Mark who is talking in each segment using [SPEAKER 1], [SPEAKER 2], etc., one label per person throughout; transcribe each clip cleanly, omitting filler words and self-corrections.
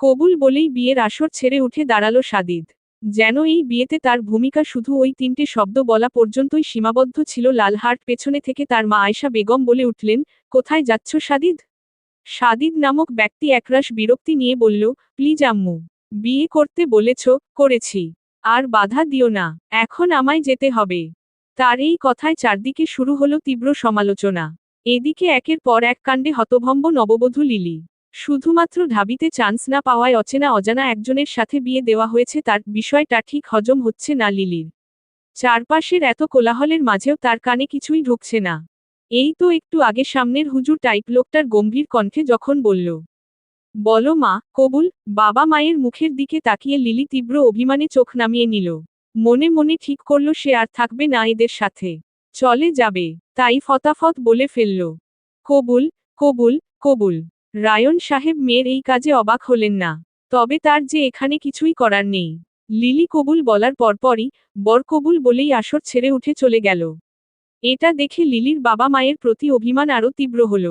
[SPEAKER 1] কবুল বলেই বিয়ের আসর ছেড়ে উঠে দাঁড়ালো সাদিদ। যেন এই বিয়েতে তার ভূমিকা শুধু ওই তিনটে শব্দ বলা পর্যন্তই সীমাবদ্ধ ছিল। লালহাট পেছনে থেকে তার মা আয়শা বেগম বলে উঠলেন, কোথায় যাচ্ছ সাদিদ? সাদিদ নামক ব্যক্তি একরাশ বিরক্তি নিয়ে বলল, প্লিজ আম্মু, বিয়ে করতে বলেছ, করেছি। আর বাধা দিও না, এখন আমায় যেতে হবে। তার এই কথায় চারদিকে শুরু হলো তীব্র সমালোচনা। এদিকে একের পর এক কাণ্ডে হতভম্ব নববধূ লিলি। শুধুমাত্র ঢাবিতে চান্স না পাওয়ায় অচেনা অজানা একজনের সাথে বিয়ে দেওয়া হয়েছে তার, বিষয়টা ঠিক হজম হচ্ছে না লিলির। চারপাশের এত কোলাহলের মাঝেও তার কানে কিছুই ঢুকছে না। এই তো একটু আগে সামনের হুজুর টাইপ লোকটার গম্ভীর কণ্ঠে যখন বলল, বলো মা, কবুল। বাবা মায়ের মুখের দিকে তাকিয়ে লিলি তীব্র অভিমানে চোখ নামিয়ে নিল। মনে মনে ঠিক করল সে আর থাকবে না এদের সাথে, চলে যাবে। তাই ফতাফত বলে ফেলল, কবুল, কবুল, কবুল। রায়ন সাহেব মেয়ের এই কাজে অবাক হলেন না। তবে তার যে এখানে কিছুই করার নেই। লিলি কবুল বলার পরপরই বর কবুল বলেই আসর ছেড়ে উঠে চলে গেল। এটা দেখে লিলির বাবা মায়ের প্রতি অভিমান আরও তীব্র হল।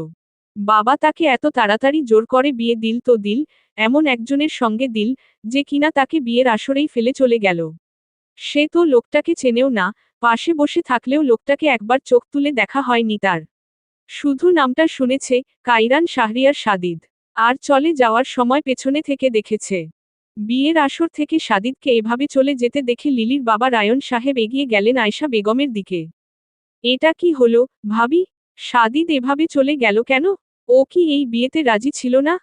[SPEAKER 1] বাবা তাকে এত তাড়াতাড়ি জোর করে বিয়ে দিল তো দিল, এমন একজনের সঙ্গে দিল, যে কিনা তাকে বিয়ের আসরেই ফেলে চলে গেল। সে তো লোকটাকে চেনেও না, পাশে বসে থাকলেও লোকটাকে একবার চোখ তুলে দেখা হয়নি তার। শুধু নামটা শুনেছে, কাইরান শাহরিয়ার সাদিদ। আর চলে যাওয়ার সময় পেছনে থেকে দেখেছে। বিয়ের আসর থেকে সাদিদকে এভাবে চলে যেতে দেখে লিলির বাবা রায়ন সাহেব এগিয়ে গেলেন আয়শা বেগমের দিকে। এটা কি হলো, ভাবি? সাদিদ এভাবে চলে গেল কেন? ও কি এই বিয়েতে রাজি ছিল না?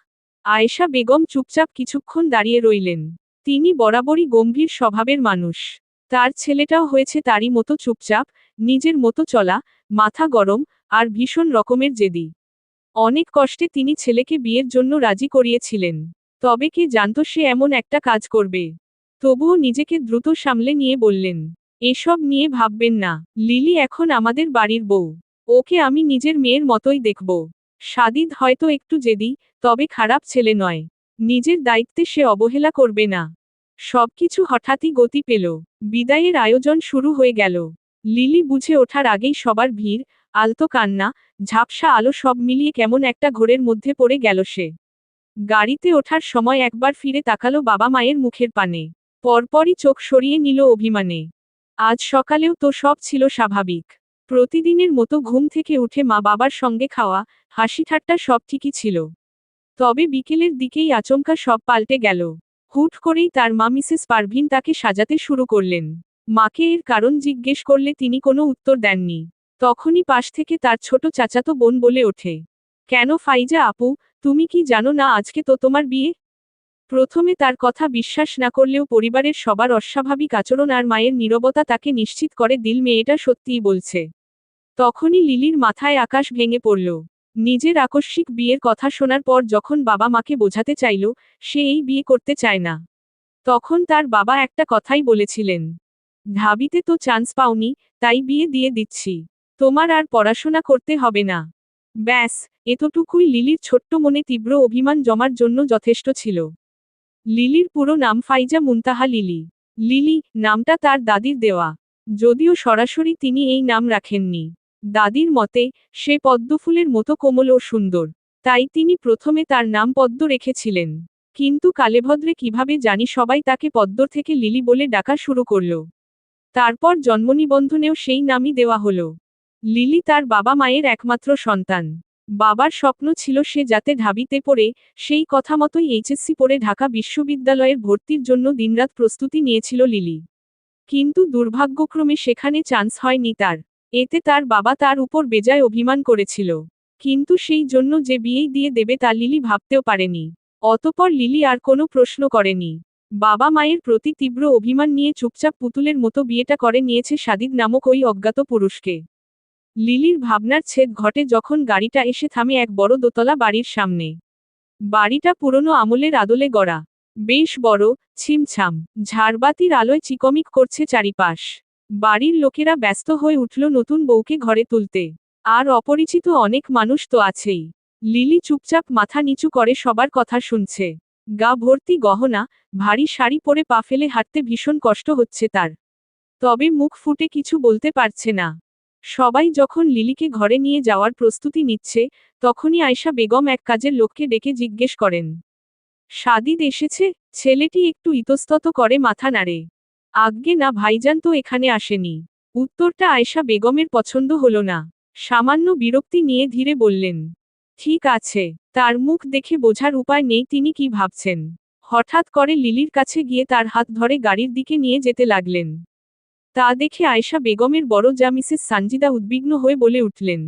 [SPEAKER 1] আয়েশা বেগম চুপচাপ কিছুক্ষণ দাঁড়িয়ে রইলেন। তিনি বরাবরই গম্ভীর স্বভাবের মানুষ। তার ছেলেটাও হয়েছে তারই মতো চুপচাপ, নিজের মতো চলা, মাথা গরম, আর ভীষণ রকমের জেদি। অনেক কষ্টে তিনি ছেলেকে বিয়ের জন্য রাজি করিয়েছিলেন। তবে কে জানত সে এমন একটা কাজ করবে। তবুও নিজেকে দ্রুত সামলে নিয়ে বললেন, এসব নিয়ে ভাববেন না, লিলি এখন আমাদের বাড়ির বউ। ওকে আমি নিজের মেয়ের মতোই দেখব। সাদিদ হয়তো একটু জেদি, তবে খারাপ ছেলে নয়। নিজের দায়িত্বে সে অবহেলা করবে না। সবকিছু হঠাৎই গতি পেল। বিদায়ের আয়োজন শুরু হয়ে গেল। লিলি বুঝে ওঠার আগেই সবার ভিড়, আলতো কান্না, ঝাপসা আলো সব মিলিয়ে কেমন একটা ঘোরের মধ্যে পড়ে গেল সে। গাড়িতে ওঠার সময় একবার ফিরে তাকালো বাবা মায়ের মুখের পানে। পরপরই চোখ সরিয়ে নিল অভিমানে। আজ সকালেও তো সব ছিল স্বাভাবিক। প্রতিদিনের মতো ঘুম থেকে উঠে মা বাবার সঙ্গে খাওয়া, হাসি ঠাট্টা সব ঠিকই ছিল। তবে বিকেলের দিকেই আচমকা সব পাল্টে গেল। হুট করেই তার মা মিসেস পারভিন তাকে সাজাতে শুরু করলেন। মাকে এর কারণ জিজ্ঞেস করলে তিনি কোনো উত্তর দেননি। তখনই পাশ থেকে তার ছোট চাচাতো বোন বলে ওঠে, কেন ফাইজা আপু, তুমি কি জানো না আজকে তো তোমার বিয়ে? প্রথমে তার কথা বিশ্বাস না করলেও পরিবারের সবার অস্বাভাবিক আচরণ আর মায়ের নীরবতা তাকে নিশ্চিত করে দিল মেয়েটা সত্যিই বলছে। তখনই লিলির মাথায় আকাশ ভেঙে পড়ল। নিজের আকস্মিক বিয়ের কথা শোনার পর যখন বাবা মাকে বোঝাতে চাইল সে এই বিয়ে করতে চায় না, তখন তার বাবা একটা কথাই বলেছিলেন, ঢাবিতে তো চান্স পাওনি, তাই বিয়ে দিয়ে দিচ্ছি। তোমার আর পড়াশোনা করতে হবে না। ব্যাস, এতটুকুই লিলির ছোট্ট মনে তীব্র অভিমান জমার জন্য যথেষ্ট ছিল। লিলির পুরো নাম ফাইজা মুনতাহা লিলি। লিলি নামটা তার দাদির দেওয়া, যদিও সরাসরি তিনি এই নাম রাখেননি। দাদির মতে সে পদ্মফুলের মতো কোমল ও সুন্দর, তাই তিনি প্রথমে তার নাম পদ্ম রেখেছিলেন। কিন্তু কালেভদ্রে কিভাবে জানি সবাই তাকে পদ্ম থেকে লিলি বলে ডাকা শুরু করল। তারপর জন্মনিবন্ধনেও সেই নামই দেওয়া হলো। লিলি তার বাবা মায়ের একমাত্র সন্তান। বাবার স্বপ্ন ছিল সে যাতে ঢাবিতে পড়ে, সেই কথা মতোই এইচএসসি পড়ে ঢাকা বিশ্ববিদ্যালয়ের ভর্তির জন্য দিনরাত প্রস্তুতি নিয়েছিল লিলি। কিন্তু দুর্ভাগ্যক্রমে সেখানে চান্স হয়নি তার। এতে তার বাবা তার উপর বেজায় অভিমান করেছিল। কিন্তু সেই জন্য যে বিয়েই দিয়ে দেবে তা লিলি ভাবতেও পারেনি। অতপর লিলি আর কোনো প্রশ্ন করেনি। বাবা মায়ের প্রতি তীব্র অভিমান নিয়ে চুপচাপ পুতুলের মতো বিয়েটা করে নিয়েছে সাদিদ নামক ওই অজ্ঞাত পুরুষকে। লিলির ভাবনার ছেদ ঘটে যখন গাড়িটা এসে থামে এক বড় দোতলা বাড়ির সামনে। বাড়িটা পুরনো আমলের আদলে গড়া। বেশ বড়, ছিমছাম, ঝাড়বাতির আলোয় চিকমিক করছে চারিপাশ। বাড়ির লোকেরা ব্যস্ত হয়ে উঠল নতুন বউকে ঘরে তুলতে। আর অপরিচিত অনেক মানুষ তো আছেই। লিলি চুপচাপ মাথা নিচু করে সবার কথা শুনছে। গা ভর্তি গহনা, ভারী শাড়ি পরে পা ফেলে হাঁটতে ভীষণ কষ্ট হচ্ছে তার। তবে মুখ ফুটে কিছু বলতে পারছে না। সবাই যখন লিলিকে ঘরে নিয়ে যাওয়ার প্রস্তুতি নিচ্ছে, তখনই আয়শা বেগম এক কাজের লোককে ডেকে জিজ্ঞেস করেন, সাদিদ এসেছে? ছেলেটি একটু ইতস্তত করে মাথা নাড়ে। আজ্ঞে না, ভাইজান তো এখানে আসেনি। উত্তরটা আয়েশা বেগমের পছন্দ হলো না। সামান্য বিরক্তি নিয়ে ধীরে বললেন, ঠিক আছে। তার মুখ দেখে বোঝার উপায় নেই তিনি কি ভাবছেন। হঠাৎ করে লিলির কাছে গিয়ে তার হাত ধরে গাড়ির দিকে নিয়ে যেতে লাগলেন। তা দেখে আয়েশা বেগমের বড় যা মিসেস সানজিদা উদ্বিগ্ন হয়ে বলে উঠলেন,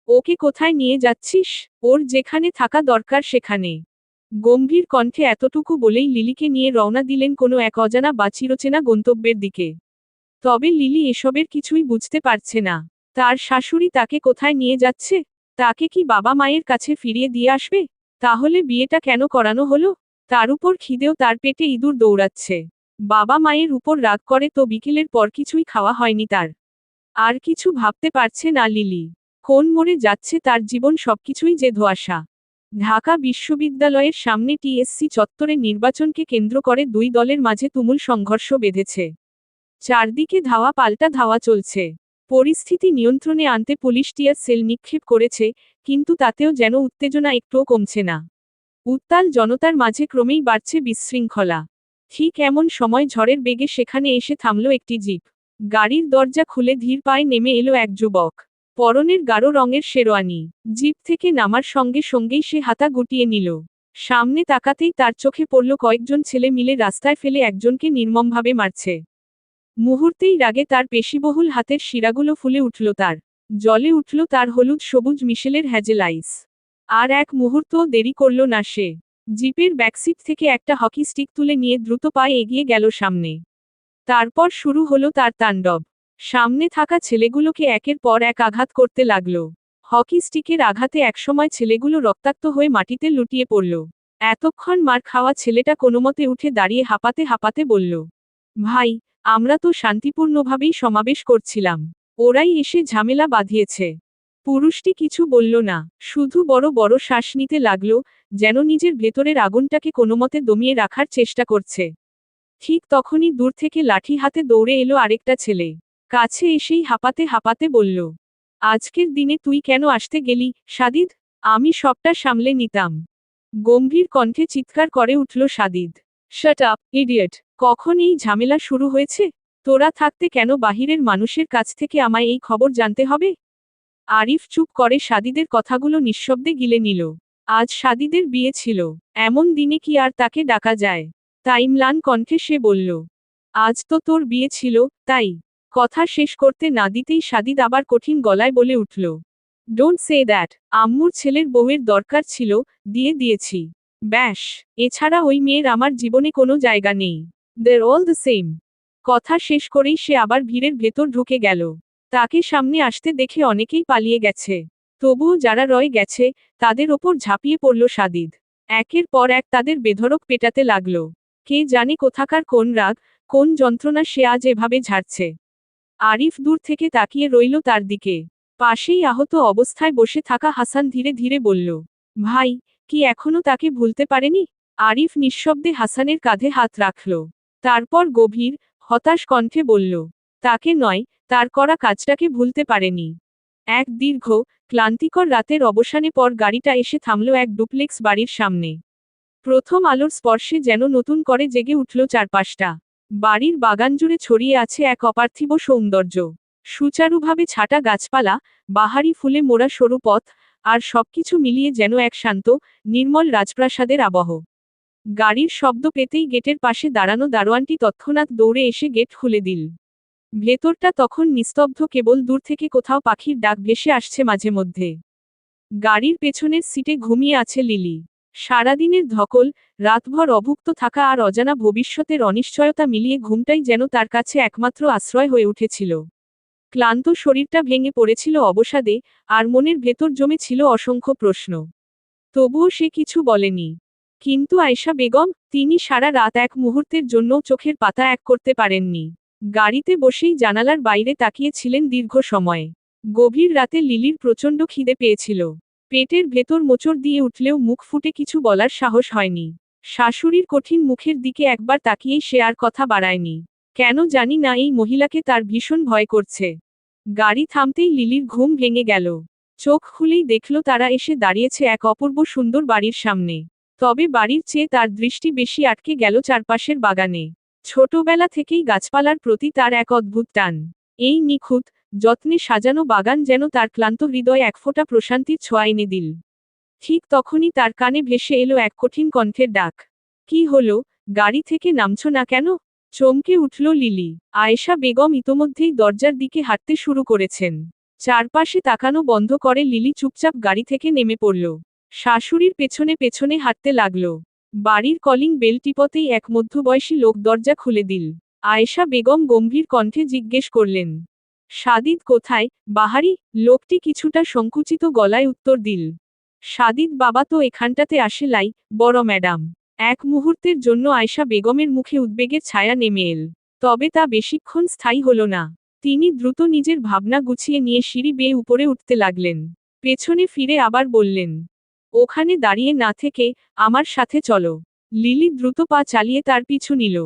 [SPEAKER 1] ওকে কোথায় নিয়ে যাচ্ছিস? ওর যেখানে থাকা দরকার সেখানে। গম্ভীর কণ্ঠে এতটুকু বলেই লিলিকে নিয়ে রওনা দিলেন কোনো এক অজানা বা চিরচেনা গন্তব্যের দিকে। তবে লিলি এসবের কিছুই বুঝতে পারছে না। তার শাশুড়ি তাকে কোথায় নিয়ে যাচ্ছে? তাকে কি বাবা মায়ের কাছে ফিরিয়ে দিয়ে আসবে? তাহলে বিয়েটা কেন করানো হলো? তার উপর খিদেও তার পেটে ইঁদুর দৌড়াচ্ছে। বাবা মায়ের উপর রাগ করে তো বিকেলের পর কিছুই খাওয়া হয়নি তার। আর কিছু ভাবতে পারছে না লিলি। কোন মোড়ে যাচ্ছে তার জীবন, সবকিছুই যে ধোঁয়াশা। ঢাকা বিশ্ববিদ্যালয়ের সামনে টিএসসি চত্বরে নির্বাচনকে কেন্দ্র করে দুই দলের মাঝে তুমুল সংঘর্ষ বেঁধেছে। চারদিকে ধাওয়া পাল্টা ধাওয়া চলছে। পরিস্থিতি নিয়ন্ত্রণে আনতে পুলিশ টিয়ার সেল নিক্ষেপ করেছে, কিন্তু তাতেও যেন উত্তেজনা একটুও কমছে না। উত্তাল জনতার মাঝে ক্রমেই বাড়ছে বিশৃঙ্খলা। ঠিক এমন সময় ঝড়ের বেগে সেখানে এসে থামল একটি জিপ। গাড়ির দরজা খুলে ধীর পায়ে নেমে এলো এক যুবক। পরনের গাঢ় রঙের শেরওয়ানি। জিপ থেকে নামার সঙ্গে সঙ্গেই সে হাতা গুটিয়ে নিল। সামনে তাকাতেই তার চোখে পড়ল কয়েকজন ছেলে মিলে রাস্তায় ফেলে একজনকে নির্মমভাবে মারছে। মুহূর্তেই রাগে তার পেশিবহুল হাতের শিরাগুলো ফুলে উঠল তার। জ্বলে উঠল তার হলুদ সবুজ মিশেলের হ্যাজেল আইস। আর এক মুহূর্তও দেরি করল না সে। জিপের ব্যাকসিট থেকে একটা হকি স্টিক তুলে নিয়ে দ্রুত পায়ে এগিয়ে গেল সামনে। তারপর শুরু হলো তার তাণ্ডব। সামনে থাকা ছেলেগুলোকে একের পর এক আঘাত করতে লাগল। হকি স্টিকের আঘাতে একসময় ছেলেগুলো রক্তাক্ত হয়ে মাটিতে লুটিয়ে পড়ল। এতক্ষণ মার খাওয়া ছেলেটা কোনোমতে উঠে দাঁড়িয়ে হাঁপাতে হাঁপাতে বলল, ভাই, আমরা তো শান্তিপূর্ণভাবেই সমাবেশ করছিলাম। ওরাই এসে ঝামেলা বাঁধিয়েছে। পুরুষটি কিছু বলল না, শুধু বড় বড় শ্বাস নিতে লাগল, যেন নিজের ভেতরের আগুনটাকে কোনোমতে দমিয়ে রাখার চেষ্টা করছে। ঠিক তখনই দূর থেকে লাঠি হাতে দৌড়ে এলো আরেকটা ছেলে। কাছে এসেই হাঁপাতে হাঁপাতে বলল, আজকের দিনে তুই কেন আসতে গেলি, সাদিদ? আমি সবটা সামলে নিতাম। গম্ভীর কণ্ঠে চিৎকার করে উঠল সাদিদ। Shut up, idiot! কখন এই ঝামেলা শুরু হয়েছে? তোরা থাকতে কেন বাহিরের মানুষের কাছ থেকে আমায় এই খবর জানতে হবে? আরিফ চুপ করে সাদিদের কথাগুলো নিঃশব্দে গিলে নিল। আজ সাদিদের বিয়ে ছিল। এমন দিনে কি আর তাকে ডাকা যায়? তাই ম্লান কণ্ঠে সে বলল, আজ তো তোর বিয়ে ছিল, তাই। কথা শেষ করতে না দিতেই সাদিদ আবার কঠিন গলায় বলে উঠল, ডোন্ট সে দ্যাট। আম্মুর ছেলের বউয়ের দরকার ছিল, দিয়ে দিয়েছি। ব্যাস। এছাড়া ওই মেয়ের আমার জীবনে কোনো জায়গা নেই। দের অল দ্য সেম। কথা শেষ করেই সে আবার ভিড়ের ভেতর ঢুকে গেল। তাকে সামনে আসতে দেখে অনেকেই পালিয়ে গেছে। তবুও যারা রয়ে গেছে, তাদের ওপর ঝাঁপিয়ে পড়ল সাদিদ। একের পর এক তাদের বেধড়ক পেটাতে লাগল। কে জানে কোথাকার কোন রাগ, কোন যন্ত্রণা সে আজ এভাবে ঝাড়ছে। আরিফ দূর থেকে তাকিয়ে রইল তার দিকে। পাশেই আহত অবস্থায় বসে থাকা হাসান ধীরে ধীরে বলল, ভাই, কি এখনো তাকে ভুলতে পারেনি? আরিফ নিঃশব্দে হাসানের কাঁধে হাত রাখল। তারপর গভীর, হতাশ কণ্ঠে বলল, তাকে নয়, তার করা কাজটাকে ভুলতে পারেনি। এক দীর্ঘ, ক্লান্তিকর রাতের অবসানে পর গাড়িটা এসে থামল এক ডুপ্লেক্স বাড়ির সামনে। প্রথম আলোর স্পর্শে যেন নতুন করে জেগে উঠল চারপাশটা। বাড়ির বাগান জুড়ে ছড়িয়ে আছে এক অপার্থিব সৌন্দর্য। সুচারুভাবে ছাটা গাছপালা, বাহারি ফুলে মোড়া সরু পথ, আর সবকিছু মিলিয়ে যেন এক শান্ত, নির্মল রাজপ্রাসাদের আবহ। গাড়ির শব্দ পেতেই গেটের পাশে দাঁড়ানো দারোয়ানটি তৎক্ষণাৎ দৌড়ে এসে গেট খুলে দিল। ভেতরটা তখন নিস্তব্ধ, কেবল দূর থেকে কোথাও পাখির ডাক ভেসে আসছে মাঝে মধ্যে। গাড়ির পেছনের সিটে ঘুমিয়ে আছে লিলি। সারাদিনের ধকল, রাতভর অভুক্ত থাকা আর অজানা ভবিষ্যতের অনিশ্চয়তা মিলিয়ে ঘুমটাই যেন তার কাছে একমাত্র আশ্রয় হয়ে উঠেছিল। ক্লান্ত শরীরটা ভেঙে পড়েছিল অবসাদে, আর মনের ভেতর জমেছিল অসংখ্য প্রশ্ন। তবুও সে কিছু বলেনি। কিন্তু আয়েশা বেগম, তিনি সারা রাত এক মুহূর্তের জন্য চোখের পাতা এক করতে পারেননি। গাড়িতে বসেই জানালার বাইরে তাকিয়েছিলেন দীর্ঘ সময়। গভীর রাতে লিলির প্রচণ্ড খিদে পেয়েছিল। পেটের ভেতর মোচড় দিয়ে উঠলেও মুখ ফুটে কিছু বলার সাহস হয়নি। শাশুড়ির কঠিন মুখের দিকে একবার তাকিয়েই সে আর কথা বাড়ায়নি। কেন জানি না এই মহিলাকে তার ভীষণ ভয় করছে। গাড়ি থামতেই লিলির ঘুম ভেঙে গেল। চোখ খুলেই দেখল তারা এসে দাঁড়িয়েছে এক অপূর্ব সুন্দর বাড়ির সামনে। তবে বাড়ির চেয়ে তার দৃষ্টি বেশি আটকে গেল চারপাশের বাগানে। ছোটবেলা থেকেই গাছপালার প্রতি তার এক অদ্ভুত টান। এই নিখুঁত, যত্নে সাজানো বাগান যেন তার ক্লান্ত হৃদয়ে একফোঁটা প্রশান্তির ছোঁয়া এনে দিল। ঠিক তখনই তার কানে ভেসে এলো এক কঠিন কণ্ঠের ডাক। কি হলো, গাড়ি থেকে নামছো না কেন? চমকে উঠল লিলি। আয়েশা বেগম ইতোমধ্যেই দরজার দিকে হাঁটতে শুরু করেছেন। চারপাশে তাকানো বন্ধ করে লিলি চুপচাপ গাড়ি থেকে নেমে পড়ল। শাশুড়ির পেছনে পেছনে হাঁটতে লাগল। বাড়ির কলিং বেল টিপতেই এক মধ্যবয়সী লোক দরজা খুলে দিল। আয়েশা বেগম গম্ভীর কণ্ঠে জিজ্ঞেস করলেন, সাদিদ কোথায়? বাহারি? লোকটি কিছুটা সংকুচিত গলায় উত্তর দিল, সাদিদ বাবা তো এখানটাতে আসেলাই, বড় ম্যাডাম। এক মুহূর্তের জন্য আয়েশা বেগমের মুখে উদ্বেগের ছায়া নেমে এল। তবে তা বেশিক্ষণ স্থায়ী হল না। তিনি দ্রুত নিজের ভাবনা গুছিয়ে নিয়ে সিঁড়ি বেয়ে উপরে উঠতে লাগলেন। পেছনে ফিরে আবার বললেন, ওখানে দাঁড়িয়ে না থেকে আমার সাথে চলো। লিলি দ্রুত পা চালিয়ে তার পিছু নিল।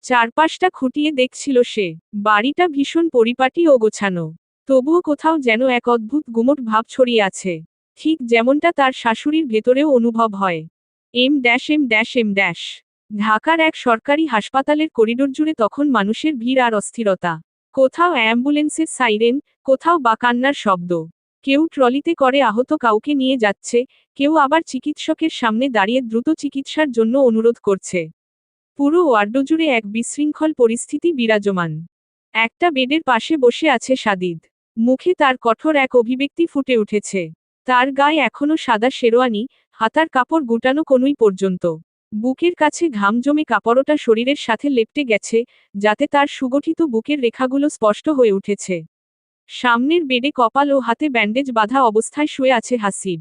[SPEAKER 1] চারপাশটা খুঁটিয়ে দেখছিল সে। বাড়িটা ভীষণ পরিপাটি ও গোছানো। তবুও কোথাও যেন এক অদ্ভুত গুমট ভাব ছড়িয়ে আছে। ঠিক যেমনটা তার শাশুড়ির ভেতরেও অনুভব হয়। এম। ঢাকার এক সরকারি হাসপাতালের করিডোর জুড়ে তখন মানুষের ভিড় আর অস্থিরতা। কোথাও অ্যাম্বুলেন্সের সাইরেন, কোথাও বা কান্নার শব্দ। কেউ ট্রলিতে করে আহত কাউকে নিয়ে যাচ্ছে, কেউ আবার চিকিৎসকের সামনে দাঁড়িয়ে দ্রুত চিকিৎসার জন্য অনুরোধ করছে। পুরো ওয়ার্ড জুড়ে এক বিশৃঙ্খল পরিস্থিতি বিরাজমান। একটা বেডের পাশে বসে আছে সাদিদ। মুখে তার কঠোর এক অভিব্যক্তি ফুটে উঠেছে। তার গায়ে এখনো সাদা শেরওয়ানি, হাতার কাপড় গুটানো কনুই পর্যন্ত। বুকের কাছে ঘাম জমে কাপড়টা শরীরের সাথে লেপ্টে গেছে, যাতে তার সুগঠিত বুকের রেখাগুলো স্পষ্ট হয়ে উঠেছে। সামনের বেডে কপাল ও হাতে ব্যান্ডেজ বাঁধা অবস্থায় শুয়ে আছে হাসিব।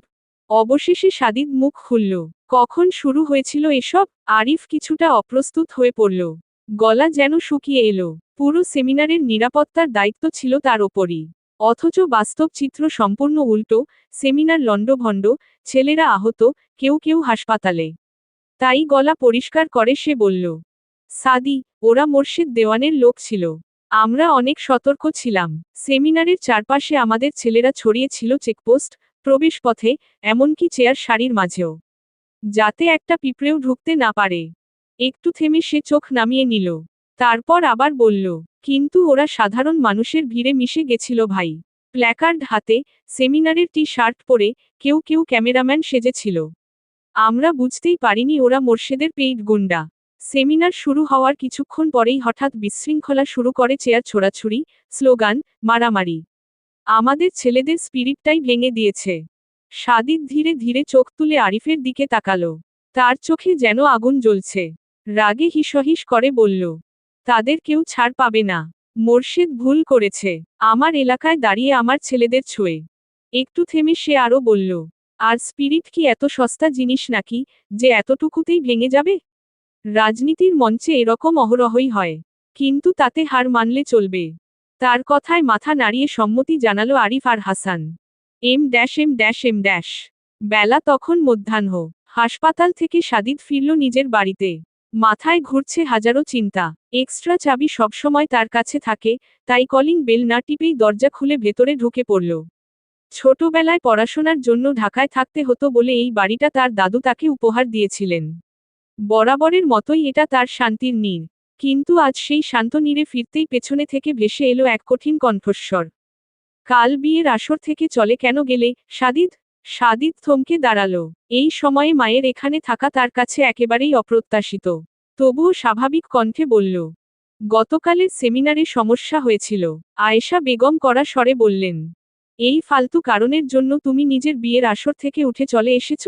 [SPEAKER 1] অবশেষে সাদিদ মুখ খুলল। কখন শুরু হয়েছিল এসব? আরিফ কিছুটা অপ্রস্তুত হয়ে পড়ল। গলা যেন শুকিয়ে এলো। পুরো সেমিনারের নিরাপত্তার দায়িত্ব ছিল তার ওপরই। অথচ বাস্তব চিত্র সম্পূর্ণ উল্টো। সেমিনার লণ্ডভণ্ড, ছেলেরা আহত, কেউ কেউ হাসপাতালে। তাই গলা পরিষ্কার করে সে বলল, সাদি, ওরা মোর্শেদ দেওয়ানের লোক ছিল। আমরা অনেক সতর্ক ছিলাম। সেমিনারের চারপাশে আমাদের ছেলেরা ছড়িয়ে ছিল চেকপোস্ট, প্রবেশপথে, এমনকি চেয়ার সারির মাঝেও, যাতে একটা পিঁপড়েও ঢুকতে না পারে। একটু থেমে সে চোখ নামিয়ে নিল। তারপর আবার বলল, কিন্তু ওরা সাধারণ মানুষের ভিড়ে মিশে গেছিল ভাই। প্ল্যাকার্ড হাতে, সেমিনারের টি শার্ট পরে, কেউ কেউ ক্যামেরাম্যান সেজেছিল। আমরা বুঝতেই পারিনি ওরা মোর্শেদের পেইড গুন্ডা। সেমিনার শুরু হওয়ার কিছুক্ষণ পরেই হঠাৎ বিশৃঙ্খলা শুরু করে, চেয়ার ছোড়াছুড়ি, স্লোগান, মারামারি। আমাদের ছেলেদের স্পিরিটটাই ভেঙে দিয়েছে। সাদিদ ধীরে ধীরে চোখ তুলে আরিফের দিকে তাকালো। তার চোখে যেন আগুন জ্বলছে। রাগে হিসহিস করে বলল, তাদের কেউ ছাড় পাবে না। মোর্শেদ ভুল করেছে আমার এলাকায় দাঁড়িয়ে আমার ছেলেদের ছুঁয়ে। একটু থেমে সে আরও বলল, আর স্পিরিট কি এত সস্তা জিনিস নাকি, যে এতটুকুতেই ভেঙে যাবে? রাজনীতির মঞ্চে এরকম অহরহই হয়, কিন্তু তাতে হার মানলে চলবে। তার কথায় মাথা নাড়িয়ে সম্মতি জানালো আরিফ আর হাসান। এম। বেলা তখন মধ্যাহ্ন। হাসপাতাল থেকে সাদিদ ফিরল নিজের বাড়িতে। মাথায় ঘুরছে হাজারো চিন্তা। এক্সট্রা চাবি সবসময় তার কাছে থাকে, তাই কলিং বেল না টিপেই দরজা খুলে ভেতরে ঢুকে পড়ল। ছোটবেলায় পড়াশোনার জন্য ঢাকায় থাকতে হতো বলে এই বাড়িটা তার দাদু তাকে উপহার দিয়েছিলেন। বরাবরের মতোই এটা তার শান্তির নীড়। কিন্তু আজ সেই শান্ত নীড়ে ফিরতেই পেছনে থেকে ভেসে এলো এক কঠিন কণ্ঠস্বর। কাল বিয়ের আসর থেকে চলে কেন গেলে, সাদিদ? সাদিদ থমকে দাঁড়ালো। এই সময়ে মায়ের এখানে থাকা তার কাছে একেবারেই অপ্রত্যাশিত। তবুও স্বাভাবিক কণ্ঠে বলল, গতকালের সেমিনারে সমস্যা হয়েছিল। আয়েশা বেগম কড়া স্বরে বললেন, এই ফালতু কারণের জন্য তুমি নিজের বিয়ের আসর থেকে উঠে চলে এসেছ?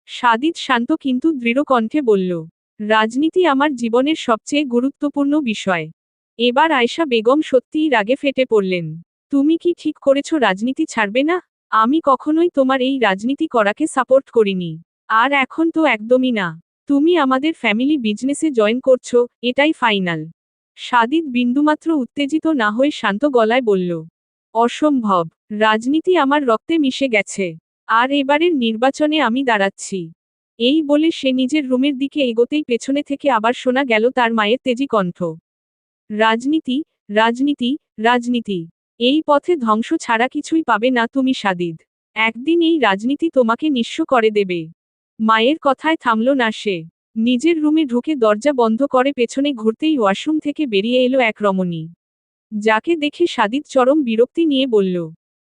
[SPEAKER 1] সাদিদ শান্ত কিন্তু দৃঢ় কণ্ঠে বলল, রাজনীতি আমার জীবনের সবচেয়ে গুরুত্বপূর্ণ বিষয়। এবার আয়েশা বেগম সত্যিই রাগে ফেটে পড়লেন। তুমি কি ঠিক করেছ রাজনীতি ছাড়বে না? আমি কখনোই তোমার এই রাজনীতি করাকে সাপোর্ট করিনি। আর এখন তো একদমই না। তুমি আমাদের ফ্যামিলি বিজনেসে জয়েন করছো, এটাই ফাইনাল। সাদিদ বিন্দুমাত্র উত্তেজিত না হয়ে শান্ত গলায় বলল, অসম্ভব। রাজনীতি আমার রক্তে মিশে গেছে। আর এবারের নির্বাচনে আমি দাঁড়াচ্ছি। এই বলে সে নিজের রুমের দিকে এগোতেই পেছনে থেকে আবার শোনা গেল তার মায়ের তেজি কণ্ঠ, রাজনীতি, রাজনীতি, রাজনীতি। এই পথে ধ্বংস ছাড়া কিছুই পাবে না তুমি সাদিদ। একদিন এই রাজনীতি তোমাকে নিঃস্ব করে দেবে। মায়ের কথায় থামল না সে। নিজের রুমে ঢুকে দরজা বন্ধ করে পেছনে ঘুরতেই ওয়াশরুম থেকে বেরিয়ে এলো এক রমণী, যাকে দেখে সাদিদ চরম বিরক্তি নিয়ে বলল,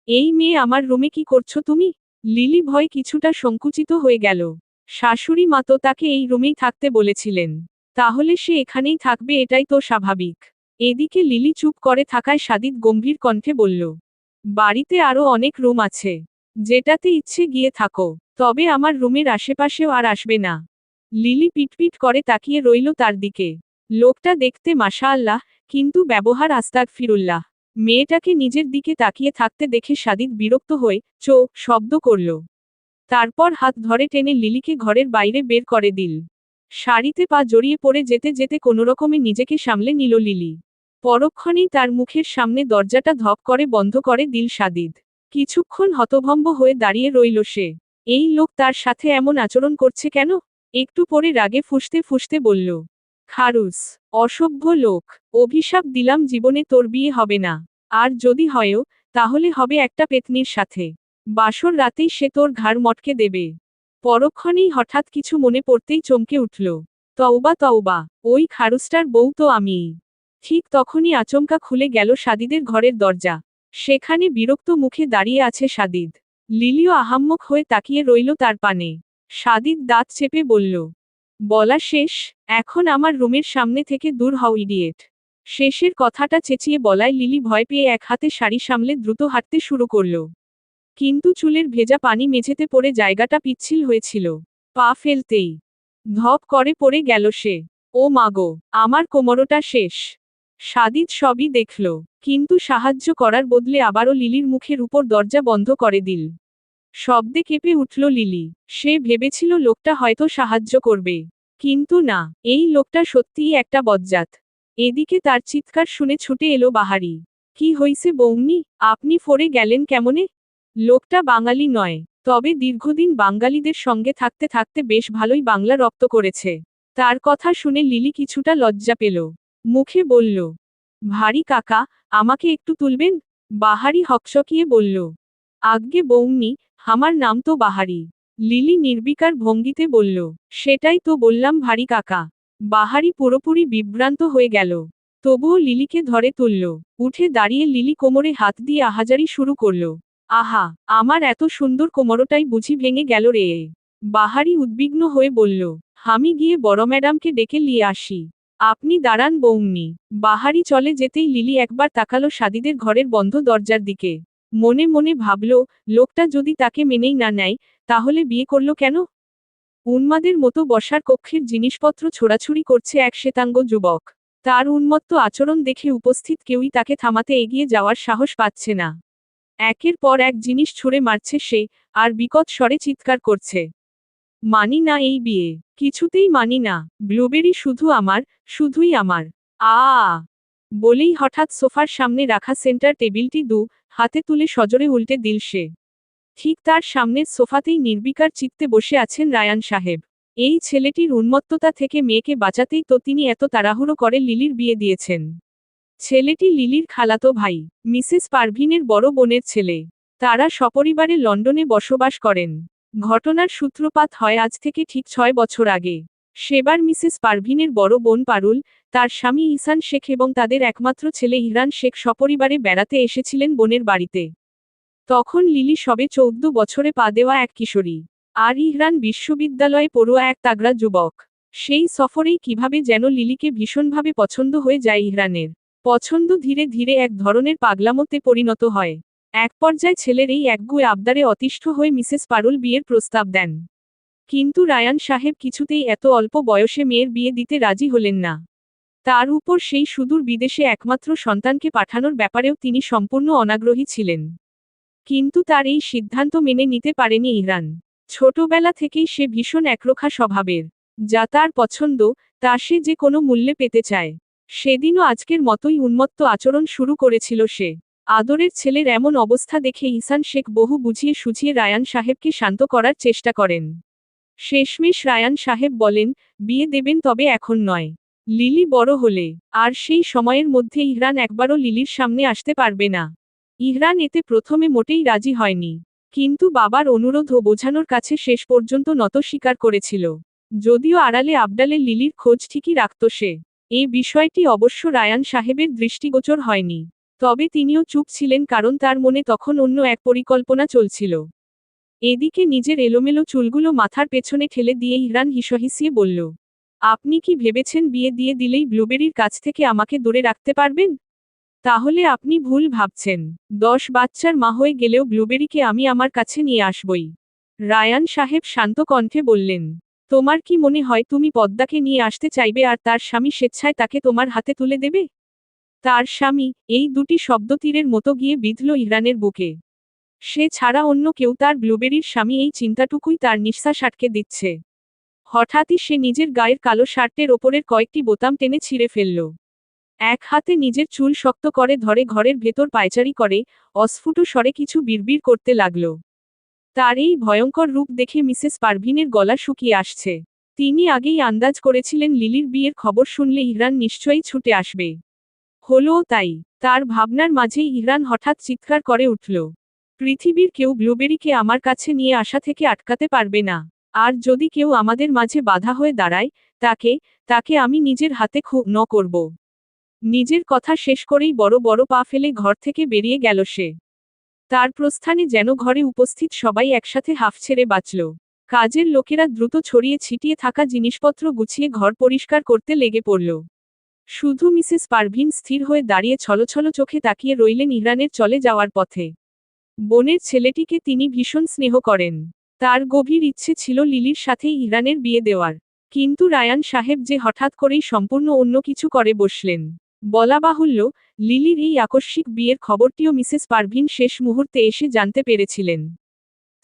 [SPEAKER 1] এই মেয়ে আমার রুমে কি করছো তুমি? লিলি ভয় কিছুটা সংকুচিত হয়ে গেল। শাশুড়ি মা তো তাকে এই রুমেই থাকতে বলেছিলেন, তাহলে সে এখানেই থাকবে, এটাই তো স্বাভাবিক। এদিকে লিলি চুপ করে থাকায় সাদিদ গম্ভীর কণ্ঠে বলল, বাড়িতে আরও অনেক রুম আছে, যেটাতে ইচ্ছে গিয়ে থাকো, তবে আমার রুমের আশেপাশেও আর আসবে না। লিলি পিটপিট করে তাকিয়ে রইল তার দিকে। লোকটা দেখতে মাশাআল্লাহ, কিন্তু ব্যবহার আস্তাগফিরুল্লাহ। মেয়েটাকে নিজের দিকে তাকিয়ে থাকতে দেখে সাদিদ বিরক্ত হয়ে শব্দ করল। তারপর হাত ধরে টেনে লিলিকে ঘরের বাইরে বের করে দিল। শাড়িতে পা জড়িয়ে পড়ে যেতে যেতে কোনোরকমে নিজেকে সামলে নিল লিলি। পরক্ষণেই তার মুখের সামনে দরজাটা ধপ করে বন্ধ করে দিল সাদিদ। কিছুক্ষণ হতভম্ব হয়ে দাঁড়িয়ে রইল সে। এই লোক তার সাথে এমন আচরণ করছে কেন? একটু পরে রাগে ফুঁসতে ফুঁসতে বলল, খারুস, অসভ্য লোক, অভিশাপ দিলাম জীবনে তোর বিয়ে হবে না। আর যদি হয়ও, তাহলে হবে একটা পেতনির সাথে। বাসর রাতেই সে তোর ঘাড় মটকে দেবে। পরক্ষণেই হঠাৎ কিছু মনে পড়তেই চমকে উঠল। তওবা তওবা, ওই খারুসটার বউ তো আমিই। ঠিক তখনই আচমকা খুলে গেল সাদিদের ঘরের দরজা। সেখানে বিরক্ত মুখে দাঁড়িয়ে আছে সাদিদ। লিলিও আহাম্মক হয়ে তাকিয়ে রইল তার পানে। সাদিদ দাঁত চেপে বলল, বলা শেষ, এখন আমার রুমের সামনে থেকে দূর হও ইডিয়েট। শেষের কথাটা চেঁচিয়ে বলায় লিলি ভয় পেয়ে এক হাতে শাড়ি সামলে দ্রুত হাঁটতে শুরু করল। কিন্তু চুলের ভেজা পানি মেঝেতে পড়ে জায়গাটা পিচ্ছিল হয়েছিল। পা ফেলতেই ধপ করে পড়ে গেল সে। ও মাগো, আমার কোমরটা শেষ। সাদিদ সবই দেখল, কিন্তু সাহায্য করার বদলে আবারও লিলির মুখের উপর দরজা বন্ধ করে দিল। শব্দে কেঁপে উঠল লিলি। সে ভেবেছিল লোকটা হয়তো সাহায্য করবে, কিন্তু না, এই লোকটা সত্যিই একটা বজ্জাত। এদিকে তার চিৎকার শুনে ছুটে এলো বাহারি। কি হইছে বৌমনি, আপনি ফরে গেলেন কেমনে? লোকটা বাঙালি নয়, তবে দীর্ঘদিন বাঙালিদের সঙ্গে থাকতে থাকতে বেশ ভালোই বাংলা রপ্ত করেছে। তার কথা শুনে লিলি কিছুটা লজ্জা পেল। মুখে বলল, ভারী কাকা, আমাকে একটু তুলবেন? বাহারি হকচকিয়ে বলল, আজ্ঞে বৌমনি, আমার নাম তো বাহারি। লিলি নির্বিকার ভঙ্গিতে বলল, সেটাই তো বললাম ভারী কাকা। বাহারি পুরোপুরি বিভ্রান্ত হয়ে গেল। তবুও লিলিকে ধরে তুলল। উঠে দাঁড়িয়ে লিলি কোমরে হাত দিয়ে আহাজারি শুরু করল, আহা, আমার এত সুন্দর কোমরটাই বুঝি ভেঙে গেল রে। বাহারি উদ্বিগ্ন হয়ে বলল, আমি গিয়ে বড় ম্যাডামকে ডেকে নিয়ে আসি। আপনি দাঁড়ান বৌমনি। বাহারি চলে যেতেই লিলি একবার তাকালো সাদিদের ঘরের বন্ধ দরজার দিকে। মনে মনে ভাবল, লোকটা যদি তাকে মেনেই না নেয়, তাহলে বিয়ে করল কেন? উন্মাদের মতো বসার কক্ষের জিনিসপত্র ছোড়াছুড়ি করছে এক শ্বেতাঙ্গ যুবক। তার উন্মত্ত আচরণ দেখে উপস্থিত কেউই তাকে থামাতে এগিয়ে যাওয়ার সাহস পাচ্ছে না। একের পর এক জিনিস ছুঁড়ে মারছে সে, আর বিকট স্বরে চিৎকার করছে, মানি না এই বিয়ে, কিছুতেই মানি না। ব্লুবেরি শুধু আমার, শুধুই আমার। আ বলেই হঠাৎ সোফার সামনে রাখা সেন্টার টেবিলটি হাতে তুলে সজোরে উল্টে দিল সে। ঠিক তার সামনের সোফাতেই নির্বিকার চিত্তে বসে আছেন রায়ান সাহেব। এই ছেলেটির উন্মত্ততা থেকে মেয়েকে বাঁচাতেই তো তিনি এত তাড়াহুড়ো করে লিলির বিয়ে দিয়েছেন। ছেলেটি লিলির খালাতো ভাই, মিসেস পারভিনের বড় বোনের ছেলে। তারা সপরিবারে লন্ডনে বসবাস করেন। ঘটনার সূত্রপাত হয় আজ থেকে ঠিক 6 বছর আগে। সেবার মিসেস পারভিনের বড় বোন পারুল, তার স্বামী ইহসান শেখ এবং তাদের একমাত্র ছেলে ইহরান শেখ সপরিবারে বেড়াতে এসেছিলেন বোনের বাড়িতে। তখন লিলি সবে 14 বছরে পা দেওয়া এক কিশোরী। আর ইহরান বিশ্ববিদ্যালয়ে পড়ুয়া এক তাগড়া যুবক। সেই সফরেই কিভাবে যেন লিলিকে ভীষণভাবে পছন্দ হয়ে যায় ইহরানের। পছন্দ ধীরে ধীরে এক ধরনের পাগলামোতে পরিণত হয়। এক পর্যায়ে ছেলের এই একগুঁয়ে আবদারে অতিষ্ঠ হয়ে মিসেস পারুল বিয়ের প্রস্তাব দেন। কিন্তু রায়ান সাহেব কিছুতেই এত অল্প বয়সে মেয়ের বিয়ে দিতে রাজি হলেন না। তার উপর সেই সুদূর বিদেশে একমাত্র সন্তানকে পাঠানোর ব্যাপারেও তিনি সম্পূর্ণ অনাগ্রহী ছিলেন। কিন্তু তার এই সিদ্ধান্ত মেনে নিতে পারেনি ইহরান। ছোটবেলা থেকেই সে ভীষণ একরোখা স্বভাবের। যা তার পছন্দ, তা সে যে কোনো মূল্যে পেতে চায়। সেদিনও আজকের মতোই উন্মত্ত আচরণ শুরু করেছিল সে। আদরের ছেলের এমন অবস্থা দেখে ইহসান শেখ বহু বুঝিয়ে সুঝিয়ে রায়ান সাহেবকে শান্ত করার চেষ্টা করেন। শেষমেশ রায়ান সাহেব বলেন, বিয়ে দেবেন, তবে এখন নয়। লিলি বড় হলে। আর সেই সময়ের মধ্যে ইহরান একবারও লিলির সামনে আসতে পারবে না। ইহরান এতে প্রথমে মোটেই রাজি হয়নি। কিন্তু বাবার অনুরোধ ও বোঝানোর কাছে শেষ পর্যন্ত নত স্বীকার করেছিল। যদিও আড়ালে আবডালে লিলির খোঁজ ঠিকই রাখত সে। এই বিষয়টি অবশ্য রায়ান সাহেবের দৃষ্টিগোচর হয়নি। তবে তিনিও চুপ ছিলেন, কারণ তার মনে তখন অন্য এক পরিকল্পনা চলছিল। এদিকে নিজের এলোমেলো চুলগুলো মাথার পেছনে ঠেলে দিয়ে ইহরান হিসহিসিয়ে বলল, আপনি কি ভেবেছেন বিয়ে দিয়ে দিলেই ব্লুবেরির কাছ থেকে আমাকে দূরে রাখতে পারবেন? তাহলে আপনি ভুল ভাবছেন। 10 বাচ্চার মা হয়ে গেলেও ব্লুবেরিকে আমি আমার কাছে নিয়ে আসবই। রায়ান সাহেব শান্ত কণ্ঠে বললেন, তোমার কি মনে হয় তুমি পদ্মাকে নিয়ে আসতে চাইবে আর তার স্বামী স্বেচ্ছায় তাকে তোমার হাতে তুলে দেবে? তার স্বামী, এই দুটি শব্দ তীরের মতো গিয়ে বিঁধল ইহরানের বুকে। সে ছাড়া অন্য কেউ তার ব্লুবেরির স্বামী, এই চিন্তাটুকুই তার নিঃশ্বাস আটকে দিচ্ছে। হঠাৎই সে নিজের গায়ের কালো শার্টের ওপরের কয়েকটি বোতাম টেনে ছিঁড়ে ফেলল। এক হাতে নিজের চুল শক্ত করে ধরে ঘরের ভেতর পায়চারি করে অস্ফুট স্বরে কিছু বিড়বিড় করতে লাগল। তার এই ভয়ঙ্কর রূপ দেখে মিসেস পারভিনের গলা শুকিয়ে আসছে। তিনি আগেই আন্দাজ করেছিলেন লিলির বিয়ের খবর শুনলে ইহরান নিশ্চয়ই ছুটে আসবে। হলোও তাই। তার ভাবনার মাঝেই ইহরান হঠাৎ চিৎকার করে উঠল, পৃথিবীর কেউ ব্লুবেরিকে আমার কাছে নিয়ে আসা থেকে আটকাতে পারবে না। আর যদি কেউ আমাদের মাঝে বাধা হয়ে দাঁড়ায়, তাকে আমি নিজের হাতে খুন করব। নিজের কথা শেষ করেই বড় বড় পা ফেলে ঘর থেকে বেরিয়ে গেল সে। তার প্রস্থানে যেন ঘরে উপস্থিত সবাই একসাথে হাঁফ ছেড়ে বাঁচল। কাজের লোকেরা দ্রুত ছড়িয়ে ছিটিয়ে থাকা জিনিসপত্র গুছিয়ে ঘর পরিষ্কার করতে লেগে পড়ল। শুধু মিসেস পারভিন স্থির হয়ে দাঁড়িয়ে ছলছল চোখে তাকিয়ে রইলেন ইহরানের চলে যাওয়ার পথে। বোনের ছেলেটিকে তিনি ভীষণ স্নেহ করেন। তার গভীর ইচ্ছে ছিল লিলির সাথেই ইহরানের বিয়ে দেওয়ার। কিন্তু রায়ান সাহেব যে হঠাৎ করেই সম্পূর্ণ অন্য কিছু করে বসলেন। বলা বাহুল্য, লিলির এই আকস্মিক বিয়ের খবরটিও মিসেস পারভিন শেষ মুহূর্তে এসে জানতে পেরেছিলেন।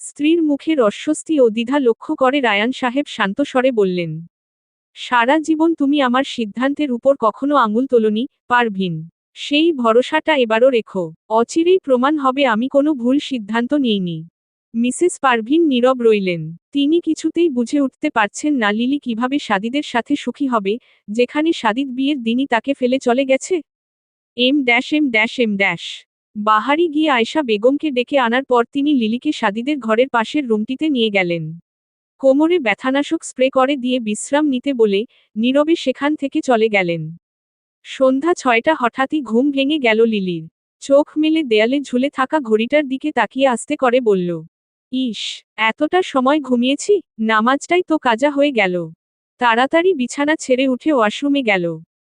[SPEAKER 1] স্ত্রীর মুখের অস্বস্তি ও দ্বিধা লক্ষ্য করে রায়ান সাহেব শান্ত স্বরে বললেন, সারা জীবন তুমি আমার সিদ্ধান্তের উপর কখনো আঙুল তোলনি, পারভিন। সেই ভরসাটা এবারও রেখো। অচিরেই প্রমাণ হবে আমি কোনো ভুল সিদ্ধান্ত নিইনি। মিসেস পারভিন নীরব রইলেন। তিনি কিছুতেই বুঝে উঠতে পারছেন না লিলি কিভাবে সাদিদের সাথে সুখী হবে, যেখানে সাদিদ বিয়ের দিনই তাকে ফেলে চলে গেছে। এম। বাহারি গিয়ে আয়েশা বেগমকে ডেকে আনার পর তিনি লিলিকে সাদিদের ঘরের পাশের রুমটিতে নিয়ে গেলেন। কোমরে ব্যথানাশক স্প্রে করে দিয়ে বিশ্রাম নিতে বলে নীরবে সেখান থেকে চলে গেলেন। সন্ধ্যা 6টা হঠাৎই ঘুম ভেঙে গেল লিলির। চোখ মেলে দেয়ালে ঝুলে থাকা ঘড়িটার দিকে তাকিয়ে আস্তে করে বলল, ইস, এতটা সময় ঘুমিয়েছি, নামাজটাই তো কাজা হয়ে গেল। তাড়াতাড়ি বিছানা ছেড়ে উঠে ওয়াশরুমে গেল।